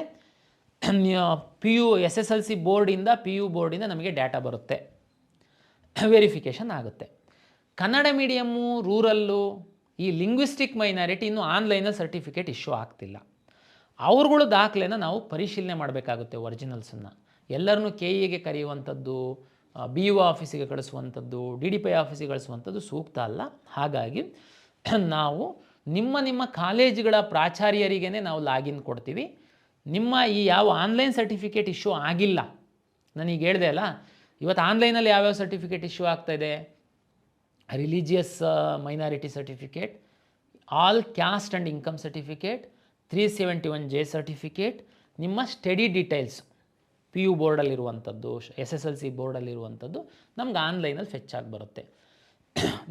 PU SSLC ಬೋರ್ಡಿಂದ PU ಬೋರ್ಡಿಂದ ನಮಗೆ ಡಾಟಾ ಬರುತ್ತೆ, ವೆರಿಫಿಕೇಷನ್ ಆಗುತ್ತೆ. ಕನ್ನಡ ಮೀಡಿಯಮ್ಮು, ರೂರಲ್ಲು, ಈ ಲಿಂಗ್ವಿಸ್ಟಿಕ್ ಮೈನಾರಿಟಿ ಇನ್ನೂ ಆನ್ಲೈನಲ್ಲಿ ಸರ್ಟಿಫಿಕೇಟ್ ಇಶ್ಯೂ ಆಗ್ತಿಲ್ಲ. ಅವ್ರುಗಳು ದಾಖಲೆನ ನಾವು ಪರಿಶೀಲನೆ ಮಾಡಬೇಕಾಗುತ್ತೆ. ಒರಿಜಿನಲ್ಸನ್ನು ಎಲ್ಲರನ್ನೂ KEAಗೆ ಕರೆಯುವಂಥದ್ದು, BO ಆಫೀಸಿಗೆ ಕಳಿಸುವಂಥದ್ದು, DDPI ಆಫೀಸಿಗೆ ಕಳಿಸುವಂಥದ್ದು ಸೂಕ್ತ ಅಲ್ಲ. ಹಾಗಾಗಿ ನಾವು ನಿಮ್ಮ ಕಾಲೇಜುಗಳ ಪ್ರಾಚಾರ್ಯರಿಗೇ ನಾವು ಲಾಗಿನ್ ಕೊಡ್ತೀವಿ. ನಿಮ್ಮ ಈ ಯಾವ ಆನ್ಲೈನ್ ಸರ್ಟಿಫಿಕೇಟ್ ಇಶ್ಯೂ ಆಗಿಲ್ಲ, ನನಗೆ ಹೇಳಿದೆ ಅಲ್ಲ, ಇವತ್ತು ಆನ್ಲೈನಲ್ಲಿ ಯಾವ್ಯಾವ ಸರ್ಟಿಫಿಕೇಟ್ ಇಶ್ಯೂ ಆಗ್ತಾಯಿದೆ: religious minority certificate, all caste and income certificate, 371J certificate, ನಿಮ್ಮ ಸ್ಟಡಿ ಡೀಟೇಲ್ಸ್ PU ಬೋರ್ಡಲ್ಲಿರುವಂಥದ್ದು, SSLC ಬೋರ್ಡಲ್ಲಿರುವಂಥದ್ದು ನಮ್ಗೆ ಆನ್ಲೈನಲ್ಲಿ ಫೆಚ್ ಆಗಿ ಬರುತ್ತೆ.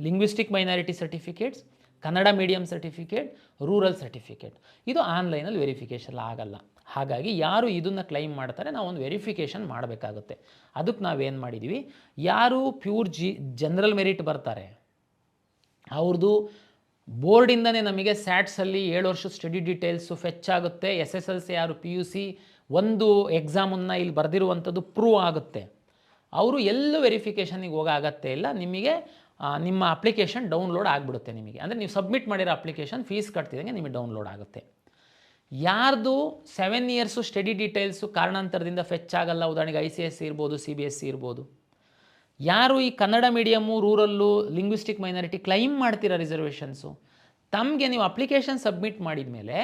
Linguistic minority certificates, Kannada medium certificate, rural certificate ಇದು ಆನ್ಲೈನಲ್ಲಿ ವೆರಿಫಿಕೇಷನ್ ಆಗಲ್ಲ. ಹಾಗಾಗಿ ಯಾರು ಇದನ್ನು ಕ್ಲೈಮ್ ಮಾಡ್ತಾರೆ ನಾವು ಒಂದು ವೆರಿಫಿಕೇಷನ್ ಮಾಡಬೇಕಾಗುತ್ತೆ. ಅದಕ್ಕೆ ನಾವೇನು ಮಾಡಿದ್ದೀವಿ, ಯಾರು ಪ್ಯೂರ್ ಜನರಲ್ ಮೆರಿಟ್ ಬರ್ತಾರೆ ಅವ್ರದ್ದು ಬೋರ್ಡಿಂದನೇ ನಮಗೆ ಸ್ಯಾಟ್ಸಲ್ಲಿ 7 ವರ್ಷದ ಸ್ಟಡಿ ಡೀಟೇಲ್ಸು ಫೆಚ್ ಆಗುತ್ತೆ. SSLC ಯಾರು PUC ಒಂದು ಎಕ್ಸಾಮನ್ನು ಇಲ್ಲಿ ಬರೆದಿರುವಂಥದ್ದು ಪ್ರೂವ್ ಆಗುತ್ತೆ. ಅವರು ಎಲ್ಲೂ ವೆರಿಫಿಕೇಷನಿಗೆ ಹೋಗೋ ಅಗತ್ಯ ಇಲ್ಲ. ನಿಮಗೆ ನಿಮ್ಮ ಅಪ್ಲಿಕೇಶನ್ ಡೌನ್ಲೋಡ್ ಆಗಿಬಿಡುತ್ತೆ. ನಿಮಗೆ ಅಂದರೆ ನೀವು ಸಬ್ಮಿಟ್ ಮಾಡಿರೋ ಅಪ್ಲಿಕೇಶನ್ ಫೀಸ್ ಕಟ್ತಿದ್ದಂಗೆ ನಿಮಗೆ ಡೌನ್ಲೋಡ್ ಆಗುತ್ತೆ. ಯಾರ್ದು 7 ಇಯರ್ಸು ಸ್ಟಡಿ ಡೀಟೇಲ್ಸು ಕಾರಣಾಂತರದಿಂದ ಫೆಚ್ ಆಗಲ್ಲ, ಉದಾಹರಣೆಗೆ ICSE ಇರ್ಬೋದು, CBSE ಇರ್ಬೋದು, ಯಾರು ಈ Kannada medium, rural, linguistic minority claim ಮಾಡ್ತೀರಾ ರಿಸರ್ವೇಷನ್ಸು, ತಮಗೆ ನೀವು ಅಪ್ಲಿಕೇಶನ್ ಸಬ್ಮಿಟ್ ಮಾಡಿದ ಮೇಲೆ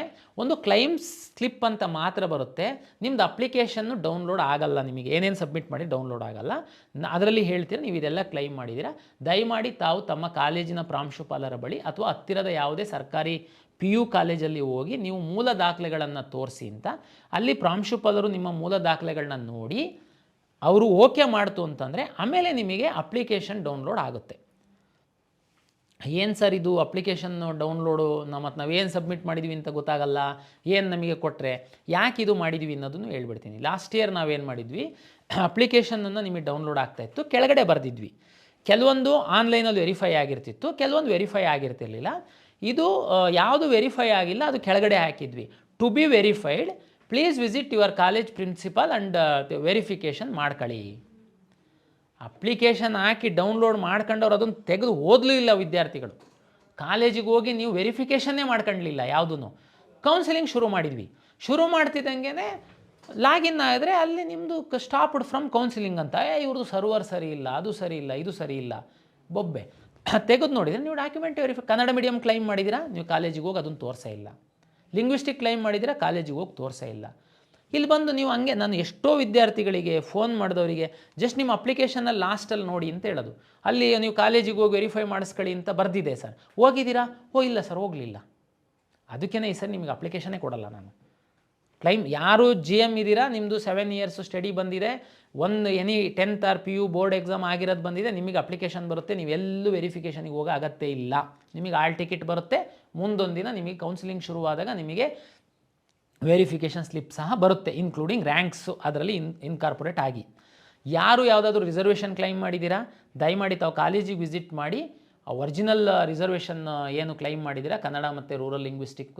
ಒಂದು ಕ್ಲೈಮ್ ಸ್ಲಿಪ್ ಅಂತ ಮಾತ್ರ ಬರುತ್ತೆ. ನಿಮ್ಮದು ಅಪ್ಲಿಕೇಶನ್ನು ಡೌನ್ಲೋಡ್ ಆಗಲ್ಲ. ನಿಮಗೆ ಏನೇನು ಸಬ್ಮಿಟ್ ಮಾಡಿ ಡೌನ್ಲೋಡ್ ಆಗಲ್ಲ. ಅದರಲ್ಲಿ ಹೇಳ್ತೀರಾ ನೀವು ಇದೆಲ್ಲ ಕ್ಲೈಮ್ ಮಾಡಿದ್ದೀರಾ. ದಯಮಾಡಿ ತಾವು ತಮ್ಮ ಕಾಲೇಜಿನ ಪ್ರಾಂಶುಪಾಲರ ಬಳಿ ಅಥವಾ ಹತ್ತಿರದ ಯಾವುದೇ ಸರ್ಕಾರಿ PU ಕಾಲೇಜಲ್ಲಿ ಹೋಗಿ ನೀವು ಮೂಲ ದಾಖಲೆಗಳನ್ನು ತೋರಿಸಿ ಅಂತ ಅಲ್ಲಿ ಪ್ರಾಂಶುಪಾಲರು ನಿಮ್ಮ ಮೂಲ ದಾಖಲೆಗಳನ್ನ ನೋಡಿ ಅವರು ಓಕೆ ಮಾಡ್ತು ಅಂತಂದರೆ ಆಮೇಲೆ ನಿಮಗೆ ಅಪ್ಲಿಕೇಶನ್ ಡೌನ್ಲೋಡ್ ಆಗುತ್ತೆ. ಏನು ಸರ್ ಇದು ಅಪ್ಲಿಕೇಶನ್ ಡೌನ್ಲೋಡು ಮತ್ತು ನಾವೇನು ಸಬ್ಮಿಟ್ ಮಾಡಿದ್ವಿ ಅಂತ ಗೊತ್ತಾಗಲ್ಲ, ಏನು ನಮಗೆ ಕೊಟ್ಟರೆ ಯಾಕೆ ಇದು ಮಾಡಿದ್ವಿ ಅನ್ನೋದನ್ನು ಹೇಳ್ಬಿಡ್ತೀನಿ. ಲಾಸ್ಟ್ ಇಯರ್ ನಾವೇನು ಮಾಡಿದ್ವಿ, ಅಪ್ಲಿಕೇಶನನ್ನು ನಿಮಗೆ ಡೌನ್ಲೋಡ್ ಆಗ್ತಾಯಿತ್ತು, ಕೆಳಗಡೆ ಬರೆದಿದ್ವಿ. ಕೆಲವೊಂದು ಆನ್ಲೈನಲ್ಲಿ ವೆರಿಫೈ ಆಗಿರ್ತಿತ್ತು, ಕೆಲವೊಂದು ವೆರಿಫೈ ಆಗಿರ್ತಿರ್ಲಿಲ್ಲ. ಇದು ಯಾವುದು ವೆರಿಫೈ ಆಗಿಲ್ಲ ಅದು ಕೆಳಗಡೆ ಹಾಕಿದ್ವಿ. To be verified please visit your college principal and verification ಮಾಡ್ಕೊಳ್ಳಿ. ಅಪ್ಲಿಕೇಶನ್ ಹಾಕಿ ಡೌನ್ಲೋಡ್ ಮಾಡ್ಕೊಂಡವ್ರು ಅದನ್ನು ತೆಗೆದು ಓದಲೂ ಇಲ್ಲ ವಿದ್ಯಾರ್ಥಿಗಳು. ಕಾಲೇಜಿಗೆ ಹೋಗಿ ನೀವು ವೆರಿಫಿಕೇಷನ್ನೇ ಮಾಡ್ಕೊಳ್ಳಲಿಲ್ಲ ಯಾವುದೂ. ಕೌನ್ಸಿಲಿಂಗ್ ಶುರು ಮಾಡಿದ್ವಿ. ಶುರು ಮಾಡ್ತಿದ್ದಂಗೆ ಲಾಗಿನ್ ಆದರೆ ಅಲ್ಲಿ ನಿಮ್ಮದು ಸ್ಟಾಪ್ಡ್ ಫ್ರಮ್ ಕೌನ್ಸಿಲಿಂಗ್ ಅಂತ, ಇವ್ರದ್ದು ಸರ್ವರ್ ಸರಿ ಇಲ್ಲ, ಅದು ಸರಿ ಇಲ್ಲ, ಇದು ಸರಿ ಇಲ್ಲ, ಬೊಬ್ಬೆ. ತೆಗೆದು ನೋಡಿದರೆ ನೀವು ಡಾಕ್ಯುಮೆಂಟ್ ಕನ್ನಡ ಮೀಡಿಯಮ್ ಕ್ಲೈಮ್ ಮಾಡಿದ್ದೀರಾ, ನೀವು ಕಾಲೇಜಿಗೆ ಹೋಗಿ ಅದನ್ನು ತೋರಿಸೇ ಇಲ್ಲ. ಲಿಂಗ್ವಿಸ್ಟಿಕ್ ಕ್ಲೈಮ್ ಮಾಡಿದ್ದೀರಾ, ಕಾಲೇಜಿಗೆ ಹೋಗಿ ತೋರಿಸೇ ಇಲ್ಲ. ಇಲ್ಲಿ ಬಂದು ನೀವು ಹಂಗೆ, ನಾನು ಎಷ್ಟೋ ವಿದ್ಯಾರ್ಥಿಗಳಿಗೆ ಫೋನ್ ಮಾಡಿದವರಿಗೆ ಜಸ್ಟ್ ನಿಮ್ಮ ಅಪ್ಲಿಕೇಶನಲ್ಲಿ ಲಾಸ್ಟಲ್ಲಿ ನೋಡಿ ಅಂತ ಹೇಳೋದು. ಅಲ್ಲಿ ನೀವು ಕಾಲೇಜಿಗೆ ಹೋಗಿ ವೆರಿಫೈ ಮಾಡಿಸ್ಕೊಳ್ಳಿ ಅಂತ ಬರೆದಿದೆ ಸರ್, ಹೋಗಿದ್ದೀರಾ? ಇಲ್ಲ ಸರ್ ಹೋಗಲಿಲ್ಲ. ಅದಕ್ಕೇ ಈ ಸರ್ ನಿಮಗೆ ಅಪ್ಲಿಕೇಶನ್ನೇ ಕೊಡಲ್ಲ ನಾನು. ಕ್ಲೈಮ್ ಯಾರು GM ಇದ್ದೀರಾ, ನಿಮ್ಮದು 7 ಇಯರ್ಸು ಸ್ಟಡಿ ಬಂದಿದೆ, ಒಂದು any 10th or PU board exam ಆಗಿರೋದು ಬಂದಿದೆ, ನಿಮಗೆ ಅಪ್ಲಿಕೇಶನ್ ಬರುತ್ತೆ, ನೀವೆಲ್ಲೂ ವೆರಿಫಿಕೇಷನಿಗೆ ಹೋಗೋ ಅಗತ್ಯ ಇಲ್ಲ. ನಿಮಗೆ ಆಲ್ ಟಿಕೆಟ್ ಬರುತ್ತೆ, ಮುಂದೊಂದು ದಿನ ನಿಮಗೆ ಕೌನ್ಸಿಲಿಂಗ್ ಶುರುವಾದಾಗ ನಿಮಗೆ ವೆರಿಫಿಕೇಷನ್ ಸ್ಲಿಪ್ ಸಹ ಬರುತ್ತೆ, ಇನ್ಕ್ಲೂಡಿಂಗ್ ರ್ಯಾಂಕ್ಸು ಅದರಲ್ಲಿ ಇನ್ಕಾರ್ಪೊರೇಟ್ ಆಗಿ. ಯಾರು ಯಾವುದಾದ್ರೂ ರಿಸರ್ವೇಷನ್ ಕ್ಲೈಮ್ ಮಾಡಿದ್ದೀರಾ, ದಯಮಾಡಿ ತಾವು ಕಾಲೇಜಿಗೆ ವಿಸಿಟ್ ಮಾಡಿ ಒರಿಜಿನಲ್ ರಿಸರ್ವೇಷನ್ ಏನು ಕ್ಲೈಮ್ ಮಾಡಿದ್ದೀರಾ ಕನ್ನಡ ಮತ್ತು ರೂರಲ್ ಲಿಂಗ್ವಿಸ್ಟಿಕ್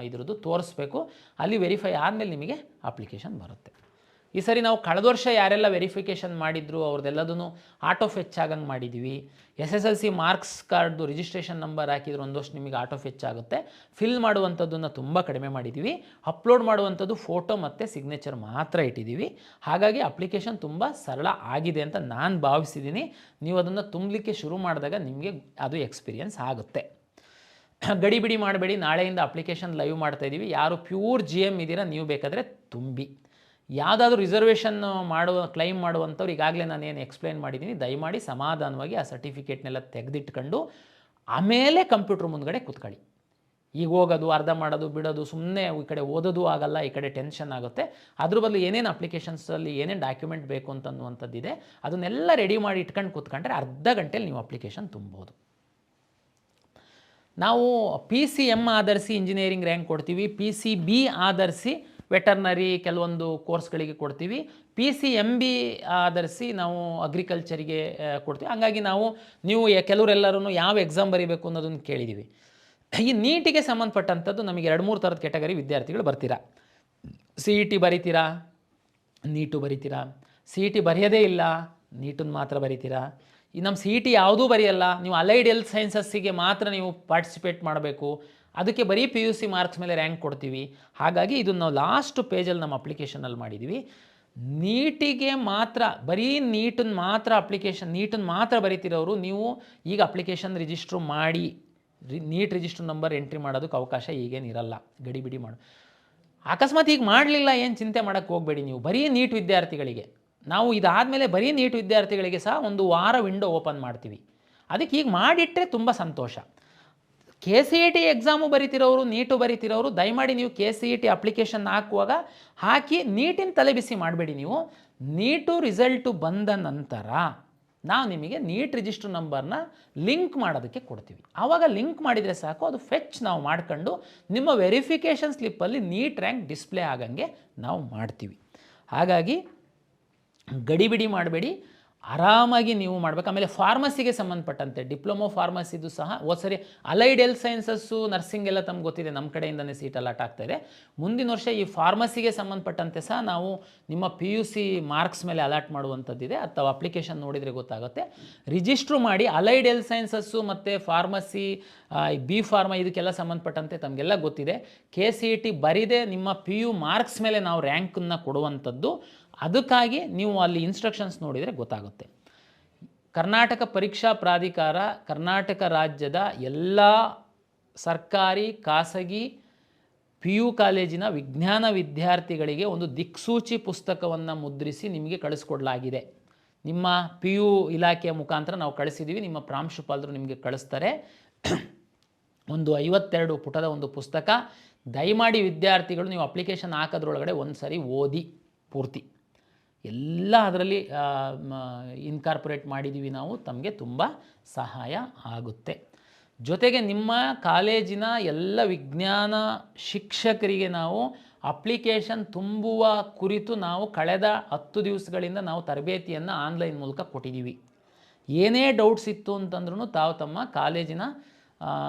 ಇದ್ರದ್ದು ತೋರಿಸ್ಬೇಕು. ಅಲ್ಲಿ ವೆರಿಫೈ ಆದಮೇಲೆ ನಿಮಗೆ ಅಪ್ಲಿಕೇಶನ್ ಬರುತ್ತೆ. ಈ ಸರಿ ನಾವು ಕಳೆದ ವರ್ಷ ಯಾರೆಲ್ಲ ವೆರಿಫಿಕೇಷನ್ ಮಾಡಿದ್ರು ಅವ್ರದ್ದೆಲ್ಲದೂ ಆಟೋ ಫೆಚ್ ಆಗಂಗೆ ಮಾಡಿದ್ವಿ. SSLC ಮಾರ್ಕ್ಸ್ ಕಾರ್ಡ್ದು ರಿಜಿಸ್ಟ್ರೇಷನ್ ನಂಬರ್ ಹಾಕಿದ್ರೆ ಒಂದು ವರ್ಷ ನಿಮಗೆ ಆಟೋ ಫೆಚ್ ಆಗುತ್ತೆ. ಫಿಲ್ ಮಾಡುವಂಥದ್ದನ್ನು ತುಂಬ ಕಡಿಮೆ ಮಾಡಿದ್ದೀವಿ. ಅಪ್ಲೋಡ್ ಮಾಡುವಂಥದ್ದು ಫೋಟೋ ಮತ್ತು ಸಿಗ್ನೇಚರ್ ಮಾತ್ರ ಇಟ್ಟಿದ್ದೀವಿ. ಹಾಗಾಗಿ ಅಪ್ಲಿಕೇಶನ್ ತುಂಬ ಸರಳ ಆಗಿದೆ ಅಂತ ನಾನು ಭಾವಿಸಿದ್ದೀನಿ. ನೀವು ಅದನ್ನು ತುಂಬಲಿಕ್ಕೆ ಶುರು ಮಾಡಿದಾಗ ನಿಮಗೆ ಅದು ಎಕ್ಸ್ಪೀರಿಯನ್ಸ್ ಆಗುತ್ತೆ. ಗಡಿಬಿಡಿ ಮಾಡಬೇಡಿ, ನಾಳೆಯಿಂದ ಅಪ್ಲಿಕೇಶನ್ ಲೈವ್ ಮಾಡ್ತಾಯಿದ್ದೀವಿ. ಯಾರು ಪ್ಯೂರ್ GM ಇದ್ದೀರಾ ನೀವು ಬೇಕಾದರೆ ತುಂಬಿ. ಯಾವುದಾದ್ರೂ ರಿಸರ್ವೇಷನ್ ಕ್ಲೈಮ್ ಮಾಡುವಂಥವ್ರು ಈಗಾಗಲೇ ನಾನೇನು ಎಕ್ಸ್ಪ್ಲೈನ್ ಮಾಡಿದ್ದೀನಿ, ದಯಮಾಡಿ ಸಮಾಧಾನವಾಗಿ ಆ ಸರ್ಟಿಫಿಕೇಟ್ನೆಲ್ಲ ತೆಗೆದಿಟ್ಕೊಂಡು ಆಮೇಲೆ ಕಂಪ್ಯೂಟ್ರ್ ಮುಂದ್ಗಡೆ ಕೂತ್ಕೊಳ್ಳಿ. ಈಗ ಹೋಗೋದು ಅರ್ಧ ಮಾಡೋದು ಬಿಡೋದು, ಸುಮ್ಮನೆ ಈ ಕಡೆ ಓದೋದು ಆಗಲ್ಲ, ಈ ಕಡೆ ಟೆನ್ಷನ್ ಆಗುತ್ತೆ. ಅದ್ರ ಬದಲು ಏನೇನು ಅಪ್ಲಿಕೇಶನ್ಸಲ್ಲಿ ಏನೇನು ಡಾಕ್ಯುಮೆಂಟ್ ಬೇಕು ಅಂತನ್ನುವಂಥದ್ದಿದೆ, ಅದನ್ನೆಲ್ಲ ರೆಡಿ ಮಾಡಿ ಇಟ್ಕೊಂಡು ಕೂತ್ಕೊಂಡ್ರೆ ಅರ್ಧ ಗಂಟೆಯಲ್ಲಿ ನೀವು ಅಪ್ಲಿಕೇಶನ್ ತುಂಬೋದು. ನಾವು PCM ಆಧರಿಸಿ ಇಂಜಿನಿಯರಿಂಗ್ ರ್ಯಾಂಕ್ ಕೊಡ್ತೀವಿ, PCB ಆಧರಿಸಿ ವೆಟರ್ನರಿ ಕೆಲವೊಂದು ಕೋರ್ಸ್ಗಳಿಗೆ ಕೊಡ್ತೀವಿ, PCMB ಆಧರಿಸಿ ನಾವು ಅಗ್ರಿಕಲ್ಚರಿಗೆ ಕೊಡ್ತೀವಿ. ಹಂಗಾಗಿ ನೀವು ಕೆಲವರೆಲ್ಲರೂ ಯಾವ ಎಕ್ಸಾಮ್ ಬರೀಬೇಕು ಅನ್ನೋದನ್ನು ಕೇಳಿದ್ದೀವಿ. ಈ ನೀಟಿಗೆ ಸಂಬಂಧಪಟ್ಟಂಥದ್ದು ನಮಗೆ 2-3 ಥರದ ಕೆಟಗರಿ ವಿದ್ಯಾರ್ಥಿಗಳು ಬರ್ತೀರಾ. CET ಬರೀತೀರಾ, ನೀಟು ಬರೀತೀರಾ, CET ಬರೆಯೋದೇ ಇಲ್ಲ, ನೀಟನ್ನು ಮಾತ್ರ ಬರೀತೀರಾ. ಈ ನಮ್ಮ CET ಯಾವುದೂ ಬರೆಯಲ್ಲ, ನೀವು ಅಲೈಡ್ ಹೆಲ್ತ್ ಸೈನ್ಸಸ್ಸಿಗೆ ಮಾತ್ರ ನೀವು ಪಾರ್ಟಿಸಿಪೇಟ್ ಮಾಡಬೇಕು, ಅದಕ್ಕೆ ಬರೀ PUC ಮಾರ್ಕ್ಸ್ ಮೇಲೆ ರ್ಯಾಂಕ್ ಕೊಡ್ತೀವಿ. ಹಾಗಾಗಿ ಇದನ್ನು ನಾವು ಲಾಸ್ಟ್ ಪೇಜಲ್ಲಿ ನಮ್ಮ ಅಪ್ಲಿಕೇಶನಲ್ಲಿ ಮಾಡಿದ್ದೀವಿ. ನೀಟಿಗೆ ಮಾತ್ರ, ಬರೀ ನೀಟನ್ನು ಮಾತ್ರ ಬರೀತಿರೋರು ನೀವು ಈಗ ಅಪ್ಲಿಕೇಶನ್ ರಿಜಿಸ್ಟ್ರು ಮಾಡಿ ನೀಟ್ ರಿಜಿಸ್ಟ್ರ್ ನಂಬರ್ ಎಂಟ್ರಿ ಮಾಡೋದಕ್ಕೆ ಅವಕಾಶ ಈಗೇನಿರಲ್ಲ. ಗಡಿಬಿಡಿ ಅಕಸ್ಮಾತ್ ಈಗ ಮಾಡಲಿಲ್ಲ ಏನು ಚಿಂತೆ ಮಾಡೋಕ್ಕೆ ಹೋಗಬೇಡಿ. ನೀವು ಬರೀ ನೀಟ್ ವಿದ್ಯಾರ್ಥಿಗಳಿಗೆ ನಾವು ಇದಾದಮೇಲೆ ಬರೀ ನೀಟ್ ವಿದ್ಯಾರ್ಥಿಗಳಿಗೆ ಸಹ 1 ವಾರ ವಿಂಡೋ ಓಪನ್ ಮಾಡ್ತೀವಿ. ಅದಕ್ಕೆ ಈಗ ಮಾಡಿಟ್ಟರೆ ತುಂಬ ಸಂತೋಷ. KCET ಎಕ್ಸಾಮು ಬರೀತಿರೋರು, ನೀಟು ಬರೀತಿರೋರು ದಯಮಾಡಿ ನೀವು KCET ಅಪ್ಲಿಕೇಶನ್ ಹಾಕುವಾಗ ಹಾಕಿ ನೀಟಿನ ತಲೆಬಿಸಿ ಮಾಡಬೇಡಿ. ನೀವು ನೀಟು ರಿಸಲ್ಟು ಬಂದ ನಂತರ ನಾವು ನಿಮಗೆ ನೀಟ್ ರಿಜಿಸ್ಟ್ರ್ ನಂಬರ್ನ ಲಿಂಕ್ ಮಾಡೋದಕ್ಕೆ ಕೊಡ್ತೀವಿ. ಆವಾಗ ಲಿಂಕ್ ಮಾಡಿದರೆ ಸಾಕು, ಅದು ಫೆಚ್ ನಾವು ಮಾಡ್ಕೊಂಡು ನಿಮ್ಮ ವೆರಿಫಿಕೇಷನ್ ಸ್ಲಿಪ್ಪಲ್ಲಿ ನೀಟ್ ರ್ಯಾಂಕ್ ಡಿಸ್ಪ್ಲೇ ಆಗಂಗೆ ನಾವು ಮಾಡ್ತೀವಿ. ಹಾಗಾಗಿ ಗಡಿಬಿಡಿ ಮಾಡಬೇಡಿ, ಆರಾಮಾಗಿ ನೀವು ಮಾಡಬೇಕು. ಆಮೇಲೆ ಫಾರ್ಮಸಿಗೆ ಸಂಬಂಧಪಟ್ಟಂತೆ ಡಿಪ್ಲೊಮೊ ಫಾರ್ಮಸಿದು ಸಹ ಸರಿ ಅಲೈಡ್ ಹೆಲ್ತ್ ಸೈನ್ಸಸ್ಸು ನರ್ಸಿಂಗ್ ಎಲ್ಲ ತಮ್ಗೆ ಗೊತ್ತಿದೆ, ನಮ್ಮ ಕಡೆಯಿಂದನೇ ಸೀಟ್ ಅಲಾಟ್ ಆಗ್ತಾಯಿದೆ. ಮುಂದಿನ ವರ್ಷ ಈ ಫಾರ್ಮಸಿಗೆ ಸಂಬಂಧಪಟ್ಟಂತೆ ಸಹ ನಾವು ನಿಮ್ಮ PUC ಮಾರ್ಕ್ಸ್ ಮೇಲೆ ಅಲಾಟ್ ಮಾಡುವಂಥದ್ದಿದೆ. ಅಥವಾ ಅಪ್ಲಿಕೇಶನ್ ನೋಡಿದರೆ ಗೊತ್ತಾಗುತ್ತೆ. ರಿಜಿಸ್ಟ್ರು ಮಾಡಿ. ಅಲೈಡ್ ಹೆಲ್ತ್ ಸೈನ್ಸಸ್ಸು ಮತ್ತು ಫಾರ್ಮಸಿ, B ಫಾರ್ಮಾ ಇದಕ್ಕೆಲ್ಲ ಸಂಬಂಧಪಟ್ಟಂತೆ ತಮಗೆಲ್ಲ ಗೊತ್ತಿದೆ. KCET ಬರೀದೆ ನಿಮ್ಮ PU ಮಾರ್ಕ್ಸ್ ಮೇಲೆ ನಾವು ರ್ಯಾಂಕನ್ನು ಕೊಡುವಂಥದ್ದು. ಅದಕ್ಕಾಗಿ ನೀವು ಅಲ್ಲಿ ಇನ್ಸ್ಟ್ರಕ್ಷನ್ಸ್ ನೋಡಿದರೆ ಗೊತ್ತಾಗುತ್ತೆ. ಕರ್ನಾಟಕ ಪರೀಕ್ಷಾ ಪ್ರಾಧಿಕಾರ ಕರ್ನಾಟಕ ರಾಜ್ಯದ ಎಲ್ಲ ಸರ್ಕಾರಿ ಖಾಸಗಿ PU ಕಾಲೇಜಿನ ವಿಜ್ಞಾನ ವಿದ್ಯಾರ್ಥಿಗಳಿಗೆ ಒಂದು ದಿಕ್ಸೂಚಿ ಪುಸ್ತಕವನ್ನು ಮುದ್ರಿಸಿ ನಿಮಗೆ ಕಳಿಸ್ಕೊಡ್ಲಾಗಿದೆ. ನಿಮ್ಮ PU ಇಲಾಖೆಯ ಮುಖಾಂತರ ನಾವು ಕಳಿಸಿದ್ದೀವಿ. ನಿಮ್ಮ ಪ್ರಾಂಶುಪಾಲರು ನಿಮಗೆ ಕಳಿಸ್ತಾರೆ. ಒಂದು 52 ಪುಟದ ಒಂದು ಪುಸ್ತಕ. ದಯಮಾಡಿ ವಿದ್ಯಾರ್ಥಿಗಳು ನೀವು ಅಪ್ಲಿಕೇಶನ್ ಹಾಕೋದ್ರೊಳಗಡೆ ಒಂದು ಸರಿ ಓದಿ ಪೂರ್ತಿ. ಎಲ್ಲ ಅದರಲ್ಲಿ ಇನ್ಕಾರ್ಪೊರೇಟ್ ಮಾಡಿದ್ದೀವಿ ನಾವು, ತಮಗೆ ತುಂಬ ಸಹಾಯ ಆಗುತ್ತೆ. ಜೊತೆಗೆ ನಿಮ್ಮ ಕಾಲೇಜಿನ ಎಲ್ಲ ವಿಜ್ಞಾನ ಶಿಕ್ಷಕರಿಗೆ ನಾವು ಅಪ್ಲಿಕೇಶನ್ ತುಂಬುವ ಕುರಿತು ನಾವು ಕಳೆದ 10 ದಿವಸಗಳಿಂದ ನಾವು ತರಬೇತಿಯನ್ನು ಆನ್ಲೈನ್ ಮೂಲಕ ಕೊಟ್ಟಿದ್ದೀವಿ. ಏನೇ ಡೌಟ್ಸ್ ಇತ್ತು ಅಂತಂದ್ರೂ ತಾವು ತಮ್ಮ ಕಾಲೇಜಿನ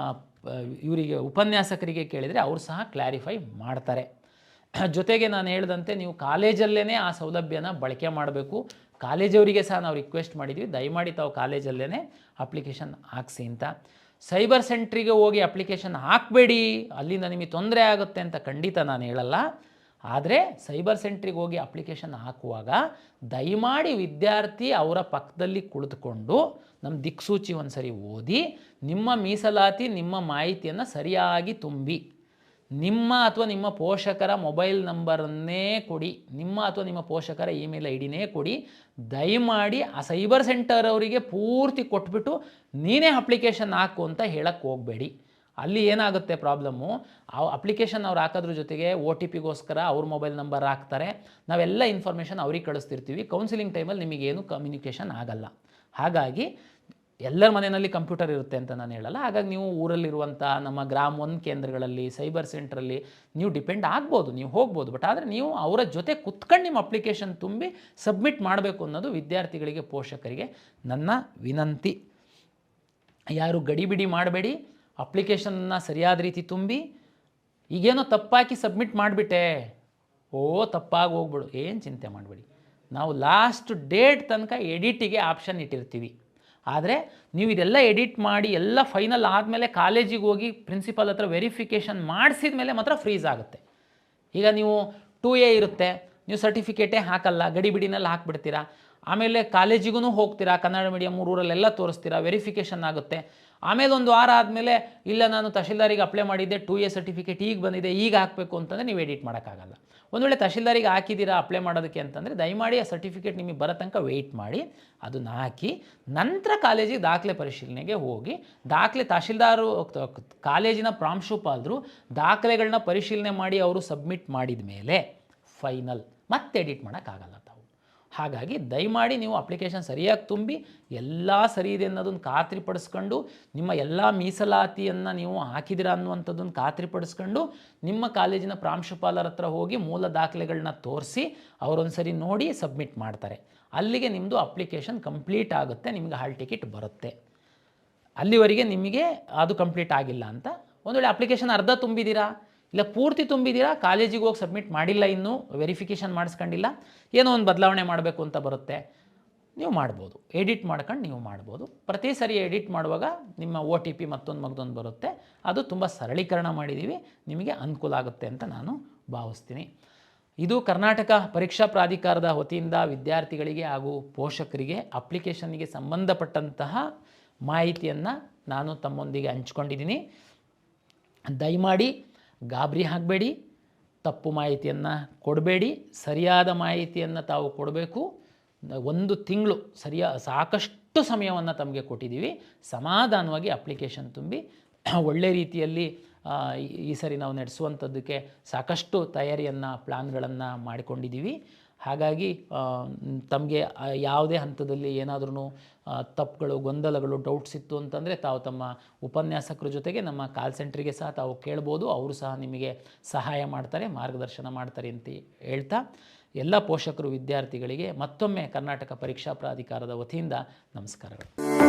ಇವರಿಗೆ ಉಪನ್ಯಾಸಕರಿಗೆ ಕೇಳಿದರೆ ಅವರು ಸಹ ಕ್ಲಾರಿಫೈ ಮಾಡ್ತಾರೆ. ಜೊತೆಗೆ ನಾನು ಹೇಳಿದಂತೆ ನೀವು ಕಾಲೇಜಲ್ಲೇ ಆ ಸೌಲಭ್ಯನ ಬಳಕೆ ಮಾಡಬೇಕು. ಕಾಲೇಜವರಿಗೆ ಸಹ ನಾವು ರಿಕ್ವೆಸ್ಟ್ ಮಾಡಿದ್ವಿ, ದಯಮಾಡಿ ತಾವು ಕಾಲೇಜಲ್ಲೇ ಅಪ್ಲಿಕೇಶನ್ ಹಾಕ್ಸಿ ಅಂತ. ಸೈಬರ್ ಸೆಂಟ್ರಿಗೆ ಹೋಗಿ ಅಪ್ಲಿಕೇಶನ್ ಹಾಕಬೇಡಿ, ಅಲ್ಲಿಂದ ನಿಮಗೆ ತೊಂದರೆ ಆಗುತ್ತೆ ಅಂತ ಖಂಡಿತ ನಾನು ಹೇಳಲ್ಲ. ಆದರೆ ಸೈಬರ್ ಸೆಂಟ್ರಿಗೆ ಹೋಗಿ ಅಪ್ಲಿಕೇಶನ್ ಹಾಕುವಾಗ ದಯಮಾಡಿ ವಿದ್ಯಾರ್ಥಿ ಅವರ ಪಕ್ಕದಲ್ಲಿ ಕುಳಿತುಕೊಂಡು ನಮ್ಮ ದಿಕ್ಸೂಚಿ ಒಂದು ಸರಿ ಓದಿ ನಿಮ್ಮ ಮೀಸಲಾತಿ ನಿಮ್ಮ ಮಾಹಿತಿಯನ್ನು ಸರಿಯಾಗಿ ತುಂಬಿ, ನಿಮ್ಮ ಅಥವಾ ನಿಮ್ಮ ಪೋಷಕರ ಮೊಬೈಲ್ ನಂಬರನ್ನೇ ಕೊಡಿ, ನಿಮ್ಮ ಅಥವಾ ನಿಮ್ಮ ಪೋಷಕರ ಇಮೇಲ್ ಐಡಿನೇ ಕೊಡಿ. ದಯಮಾಡಿ ಆ ಸೈಬರ್ ಸೆಂಟರ್ ಅವರಿಗೆ ಪೂರ್ತಿ ಕೊಟ್ಬಿಟ್ಟು ನೀನೇ ಅಪ್ಲಿಕೇಶನ್ ಹಾಕು ಅಂತ ಹೇಳಕ್ಕೆ ಹೋಗಬೇಡಿ. ಅಲ್ಲಿ ಏನಾಗುತ್ತೆ ಪ್ರಾಬ್ಲಮ್ಮು, ಆ ಅಪ್ಲಿಕೇಶನ್ ಅವ್ರು ಹಾಕೋದ್ರ ಜೊತೆಗೆ OTPಗೋಸ್ಕರ ಅವ್ರ ಮೊಬೈಲ್ ನಂಬರ್ ಹಾಕ್ತಾರೆ, ನಾವೆಲ್ಲ ಇನ್ಫಾರ್ಮೇಷನ್ ಅವ್ರಿಗೆ ಕಳಿಸ್ತಿರ್ತೀವಿ. ಕೌನ್ಸಿಲಿಂಗ್ ಟೈಮಲ್ಲಿ ನಿಮಗೇನು ಕಮ್ಯುನಿಕೇಷನ್ ಆಗಲ್ಲ. ಹಾಗಾಗಿ ಎಲ್ಲರ ಮನೆಯಲ್ಲಿ ಕಂಪ್ಯೂಟರ್ ಇರುತ್ತೆ ಅಂತ ನಾನು ಹೇಳಲ್ಲ. ಹಾಗಾಗಿ ನೀವು ಊರಲ್ಲಿರುವಂಥ ನಮ್ಮ ಗ್ರಾಮ 1 ಕೇಂದ್ರಗಳಲ್ಲಿ ಸೈಬರ್ ಸೆಂಟ್ರಲ್ಲಿ ನೀವು ಡಿಪೆಂಡ್ ಆಗ್ಬೋದು, ನೀವು ಹೋಗ್ಬೋದು. ಬಟ್ ಆದರೆ ನೀವು ಅವರ ಜೊತೆ ಕುತ್ಕೊಂಡು ನಿಮ್ಮ ಅಪ್ಲಿಕೇಶನ್ ತುಂಬಿ ಸಬ್ಮಿಟ್ ಮಾಡಬೇಕು ಅನ್ನೋದು ವಿದ್ಯಾರ್ಥಿಗಳಿಗೆ, ಪೋಷಕರಿಗೆ ನನ್ನ ವಿನಂತಿ. ಯಾರು ಗಡಿಬಿಡಿ ಮಾಡಬೇಡಿ, ಅಪ್ಲಿಕೇಶನ್ನ ಸರಿಯಾದ ರೀತಿ ತುಂಬಿ. ಈಗೇನೋ ತಪ್ಪಾಕಿ ಸಬ್ಮಿಟ್ ಮಾಡಿಬಿಟ್ಟೆ, ತಪ್ಪಾಗಿ ಹೋಗ್ಬಿಡು, ಏನು ಚಿಂತೆ ಮಾಡಬೇಡಿ. ನಾವು ಲಾಸ್ಟ್ ಡೇಟ್ ತನಕ ಎಡಿಟಿಗೆ ಆಪ್ಷನ್ ಇಟ್ಟಿರ್ತೀವಿ. ಆದರೆ ನೀವು ಇದೆಲ್ಲ ಎಡಿಟ್ ಮಾಡಿ ಎಲ್ಲ ಫೈನಲ್ ಆದಮೇಲೆ ಕಾಲೇಜಿಗೆ ಹೋಗಿ ಪ್ರಿನ್ಸಿಪಲ್ ಹತ್ರ ವೆರಿಫಿಕೇಷನ್ ಮಾಡಿಸಿದ ಮೇಲೆ ಮಾತ್ರ ಫ್ರೀಸ್ ಆಗುತ್ತೆ. ಈಗ ನೀವು 2A ಇರುತ್ತೆ, ನೀವು ಸರ್ಟಿಫಿಕೇಟೇ ಹಾಕಲ್ಲ, ಗಡಿಬಿಡಿನಲ್ಲಿ ಹಾಕ್ಬಿಡ್ತೀರಾ. ಆಮೇಲೆ ಕಾಲೇಜಿಗೂ ಹೋಗ್ತೀರಾ, ಕನ್ನಡ ಮೀಡಿಯಮ್ ಊರಲ್ಲೆಲ್ಲ ತೋರಿಸ್ತೀರಾ, ವೆರಿಫಿಕೇಷನ್ ಆಗುತ್ತೆ. ಆಮೇಲೆ ಒಂದು ವಾರ ಆದಮೇಲೆ ಇಲ್ಲ ನಾನು ತಹಶೀಲ್ದಾರಿಗೆ ಅಪ್ಲೈ ಮಾಡಿದ್ದೆ, 2A ಸರ್ಟಿಫಿಕೇಟ್ ಈಗ ಬಂದಿದೆ, ಈಗ ಹಾಕಬೇಕು ಅಂತಂದರೆ ನೀವು ಎಡಿಟ್ ಮಾಡೋಕ್ಕಾಗಲ್ಲ. ಒಂದು ವೇಳೆ ತಹಶೀಲ್ದಾರಿಗೆ ಹಾಕಿದ್ದೀರಾ ಅಪ್ಲೈ ಮಾಡೋದಕ್ಕೆ ಅಂತಂದರೆ ದಯಮಾಡಿ ಆ ಸರ್ಟಿಫಿಕೇಟ್ ನಿಮಗೆ ಬರೋ ತನಕ ವೆಯ್ಟ್ ಮಾಡಿ, ಅದನ್ನು ಹಾಕಿ ನಂತರ ಕಾಲೇಜಿಗೆ ದಾಖಲೆ ಪರಿಶೀಲನೆಗೆ ಹೋಗಿ. ದಾಖಲೆ ತಹಶೀಲ್ದಾರು ಕಾಲೇಜಿನ ಪ್ರಾಂಶುಪಾಲರು ದಾಖಲೆಗಳನ್ನ ಪರಿಶೀಲನೆ ಮಾಡಿ ಅವರು ಸಬ್ಮಿಟ್ ಮಾಡಿದ ಮೇಲೆ ಫೈನಲ್ ಮತ್ತೆ ಎಡಿಟ್ ಮಾಡೋಕ್ಕಾಗಲ್ಲ ತಾವು. ಹಾಗಾಗಿ ದಯಮಾಡಿ ನೀವು ಅಪ್ಲಿಕೇಶನ್ ಸರಿಯಾಗಿ ತುಂಬಿ ಎಲ್ಲ ಸರಿ ಇದೆ ಅನ್ನೋದನ್ನು ಖಾತ್ರಿಪಡಿಸ್ಕೊಂಡು, ನಿಮ್ಮ ಎಲ್ಲ ಮೀಸಲಾತಿಯನ್ನು ನೀವು ಹಾಕಿದಿರ ಅನ್ನುವಂಥದ್ದನ್ನು ಖಾತ್ರಿಪಡಿಸ್ಕೊಂಡು ನಿಮ್ಮ ಕಾಲೇಜಿನ ಪ್ರಾಂಶುಪಾಲರ ಹತ್ರ ಹೋಗಿ ಮೂಲ ದಾಖಲೆಗಳನ್ನ ತೋರಿಸಿ ಅವರೊಂದು ಸರಿ ನೋಡಿ ಸಬ್ಮಿಟ್ ಮಾಡ್ತಾರೆ. ಅಲ್ಲಿಗೆ ನಿಮ್ಮದು ಅಪ್ಲಿಕೇಶನ್ ಕಂಪ್ಲೀಟ್ ಆಗುತ್ತೆ, ನಿಮಗೆ ಹಾಲ್ ಟಿಕೆಟ್ ಬರುತ್ತೆ. ಅಲ್ಲಿವರೆಗೆ ನಿಮಗೆ ಅದು ಕಂಪ್ಲೀಟ್ ಆಗಿಲ್ಲ ಅಂತ, ಒಂದು ವೇಳೆ ಅಪ್ಲಿಕೇಶನ್ ಅರ್ಧ ತುಂಬಿದ್ದೀರಾ ಇಲ್ಲ ಪೂರ್ತಿ ತುಂಬಿದ್ದೀರಾ, ಕಾಲೇಜಿಗೆ ಹೋಗಿ ಸಬ್ಮಿಟ್ ಮಾಡಿಲ್ಲ, ಇನ್ನೂ ವೆರಿಫಿಕೇಷನ್ ಮಾಡಿಸ್ಕೊಂಡಿಲ್ಲ, ಏನೋ ಒಂದು ಬದಲಾವಣೆ ಮಾಡಬೇಕು ಅಂತ ಬರುತ್ತೆ, ನೀವು ಮಾಡ್ಬೋದು, ಎಡಿಟ್ ಮಾಡ್ಕೊಂಡು ನೀವು ಮಾಡ್ಬೋದು. ಪ್ರತಿ ಸರಿ ಎಡಿಟ್ ಮಾಡುವಾಗ ನಿಮ್ಮ OTP ಮತ್ತೊಂದು ಬರುತ್ತೆ. ಅದು ತುಂಬ ಸರಳೀಕರಣ ಮಾಡಿದ್ದೀವಿ, ನಿಮಗೆ ಅನುಕೂಲ ಆಗುತ್ತೆ ಅಂತ ನಾನು ಭಾವಿಸ್ತೀನಿ. ಇದು ಕರ್ನಾಟಕ ಪರೀಕ್ಷಾ ಪ್ರಾಧಿಕಾರದ ವತಿಯಿಂದ ವಿದ್ಯಾರ್ಥಿಗಳಿಗೆ ಹಾಗೂ ಪೋಷಕರಿಗೆ ಅಪ್ಲಿಕೇಶನ್ನಿಗೆ ಸಂಬಂಧಪಟ್ಟಂತಹ ಮಾಹಿತಿಯನ್ನು ನಾನು ತಮ್ಮೊಂದಿಗೆ ಹಂಚ್ಕೊಂಡಿದ್ದೀನಿ. ದಯಮಾಡಿ ಗಾಬರಿ ಆಗಬೇಡಿ, ತಪ್ಪು ಮಾಹಿತಿಯನ್ನು ಕೊಡಬೇಡಿ, ಸರಿಯಾದ ಮಾಹಿತಿಯನ್ನು ತಾವು ಕೊಡಬೇಕು. 1 ತಿಂಗಳು ಸಾಕಷ್ಟು ಸಮಯವನ್ನು ತಮಗೆ ಕೊಟ್ಟಿದ್ದೀವಿ. ಸಮಾಧಾನವಾಗಿ ಅಪ್ಲಿಕೇಶನ್ ತುಂಬಿ ಒಳ್ಳೆ ರೀತಿಯಲ್ಲಿ ಈ ಸರಿ ನಾವು ನಡೆಸುವಂಥದ್ದಕ್ಕೆ ಸಾಕಷ್ಟು ತಯಾರಿಯನ್ನು ಪ್ಲ್ಯಾನ್ಗಳನ್ನು ಮಾಡಿಕೊಂಡಿದ್ದೀವಿ. ಹಾಗಾಗಿ ತಮಗೆ ಯಾವುದೇ ಹಂತದಲ್ಲಿ ಏನಾದ್ರೂ ತಪ್ಪುಗಳು, ಗೊಂದಲಗಳು, ಡೌಟ್ಸ್ ಇತ್ತು ಅಂತಂದರೆ ತಾವು ತಮ್ಮ ಉಪನ್ಯಾಸಕರ ಜೊತೆಗೆ ನಮ್ಮ ಕಾಲ್ ಸೆಂಟ್ರಿಗೆ ಸಹ ತಾವು ಕೇಳ್ಬೋದು. ಅವರು ಸಹ ನಿಮಗೆ ಸಹಾಯ ಮಾಡ್ತಾರೆ, ಮಾರ್ಗದರ್ಶನ ಮಾಡ್ತಾರೆ ಅಂತ ಹೇಳ್ತಾ ಎಲ್ಲ ಪೋಷಕರು, ವಿದ್ಯಾರ್ಥಿಗಳಿಗೆ ಮತ್ತೊಮ್ಮೆ ಕರ್ನಾಟಕ ಪರೀಕ್ಷಾ ಪ್ರಾಧಿಕಾರದ ವತಿಯಿಂದ ನಮಸ್ಕಾರಗಳು.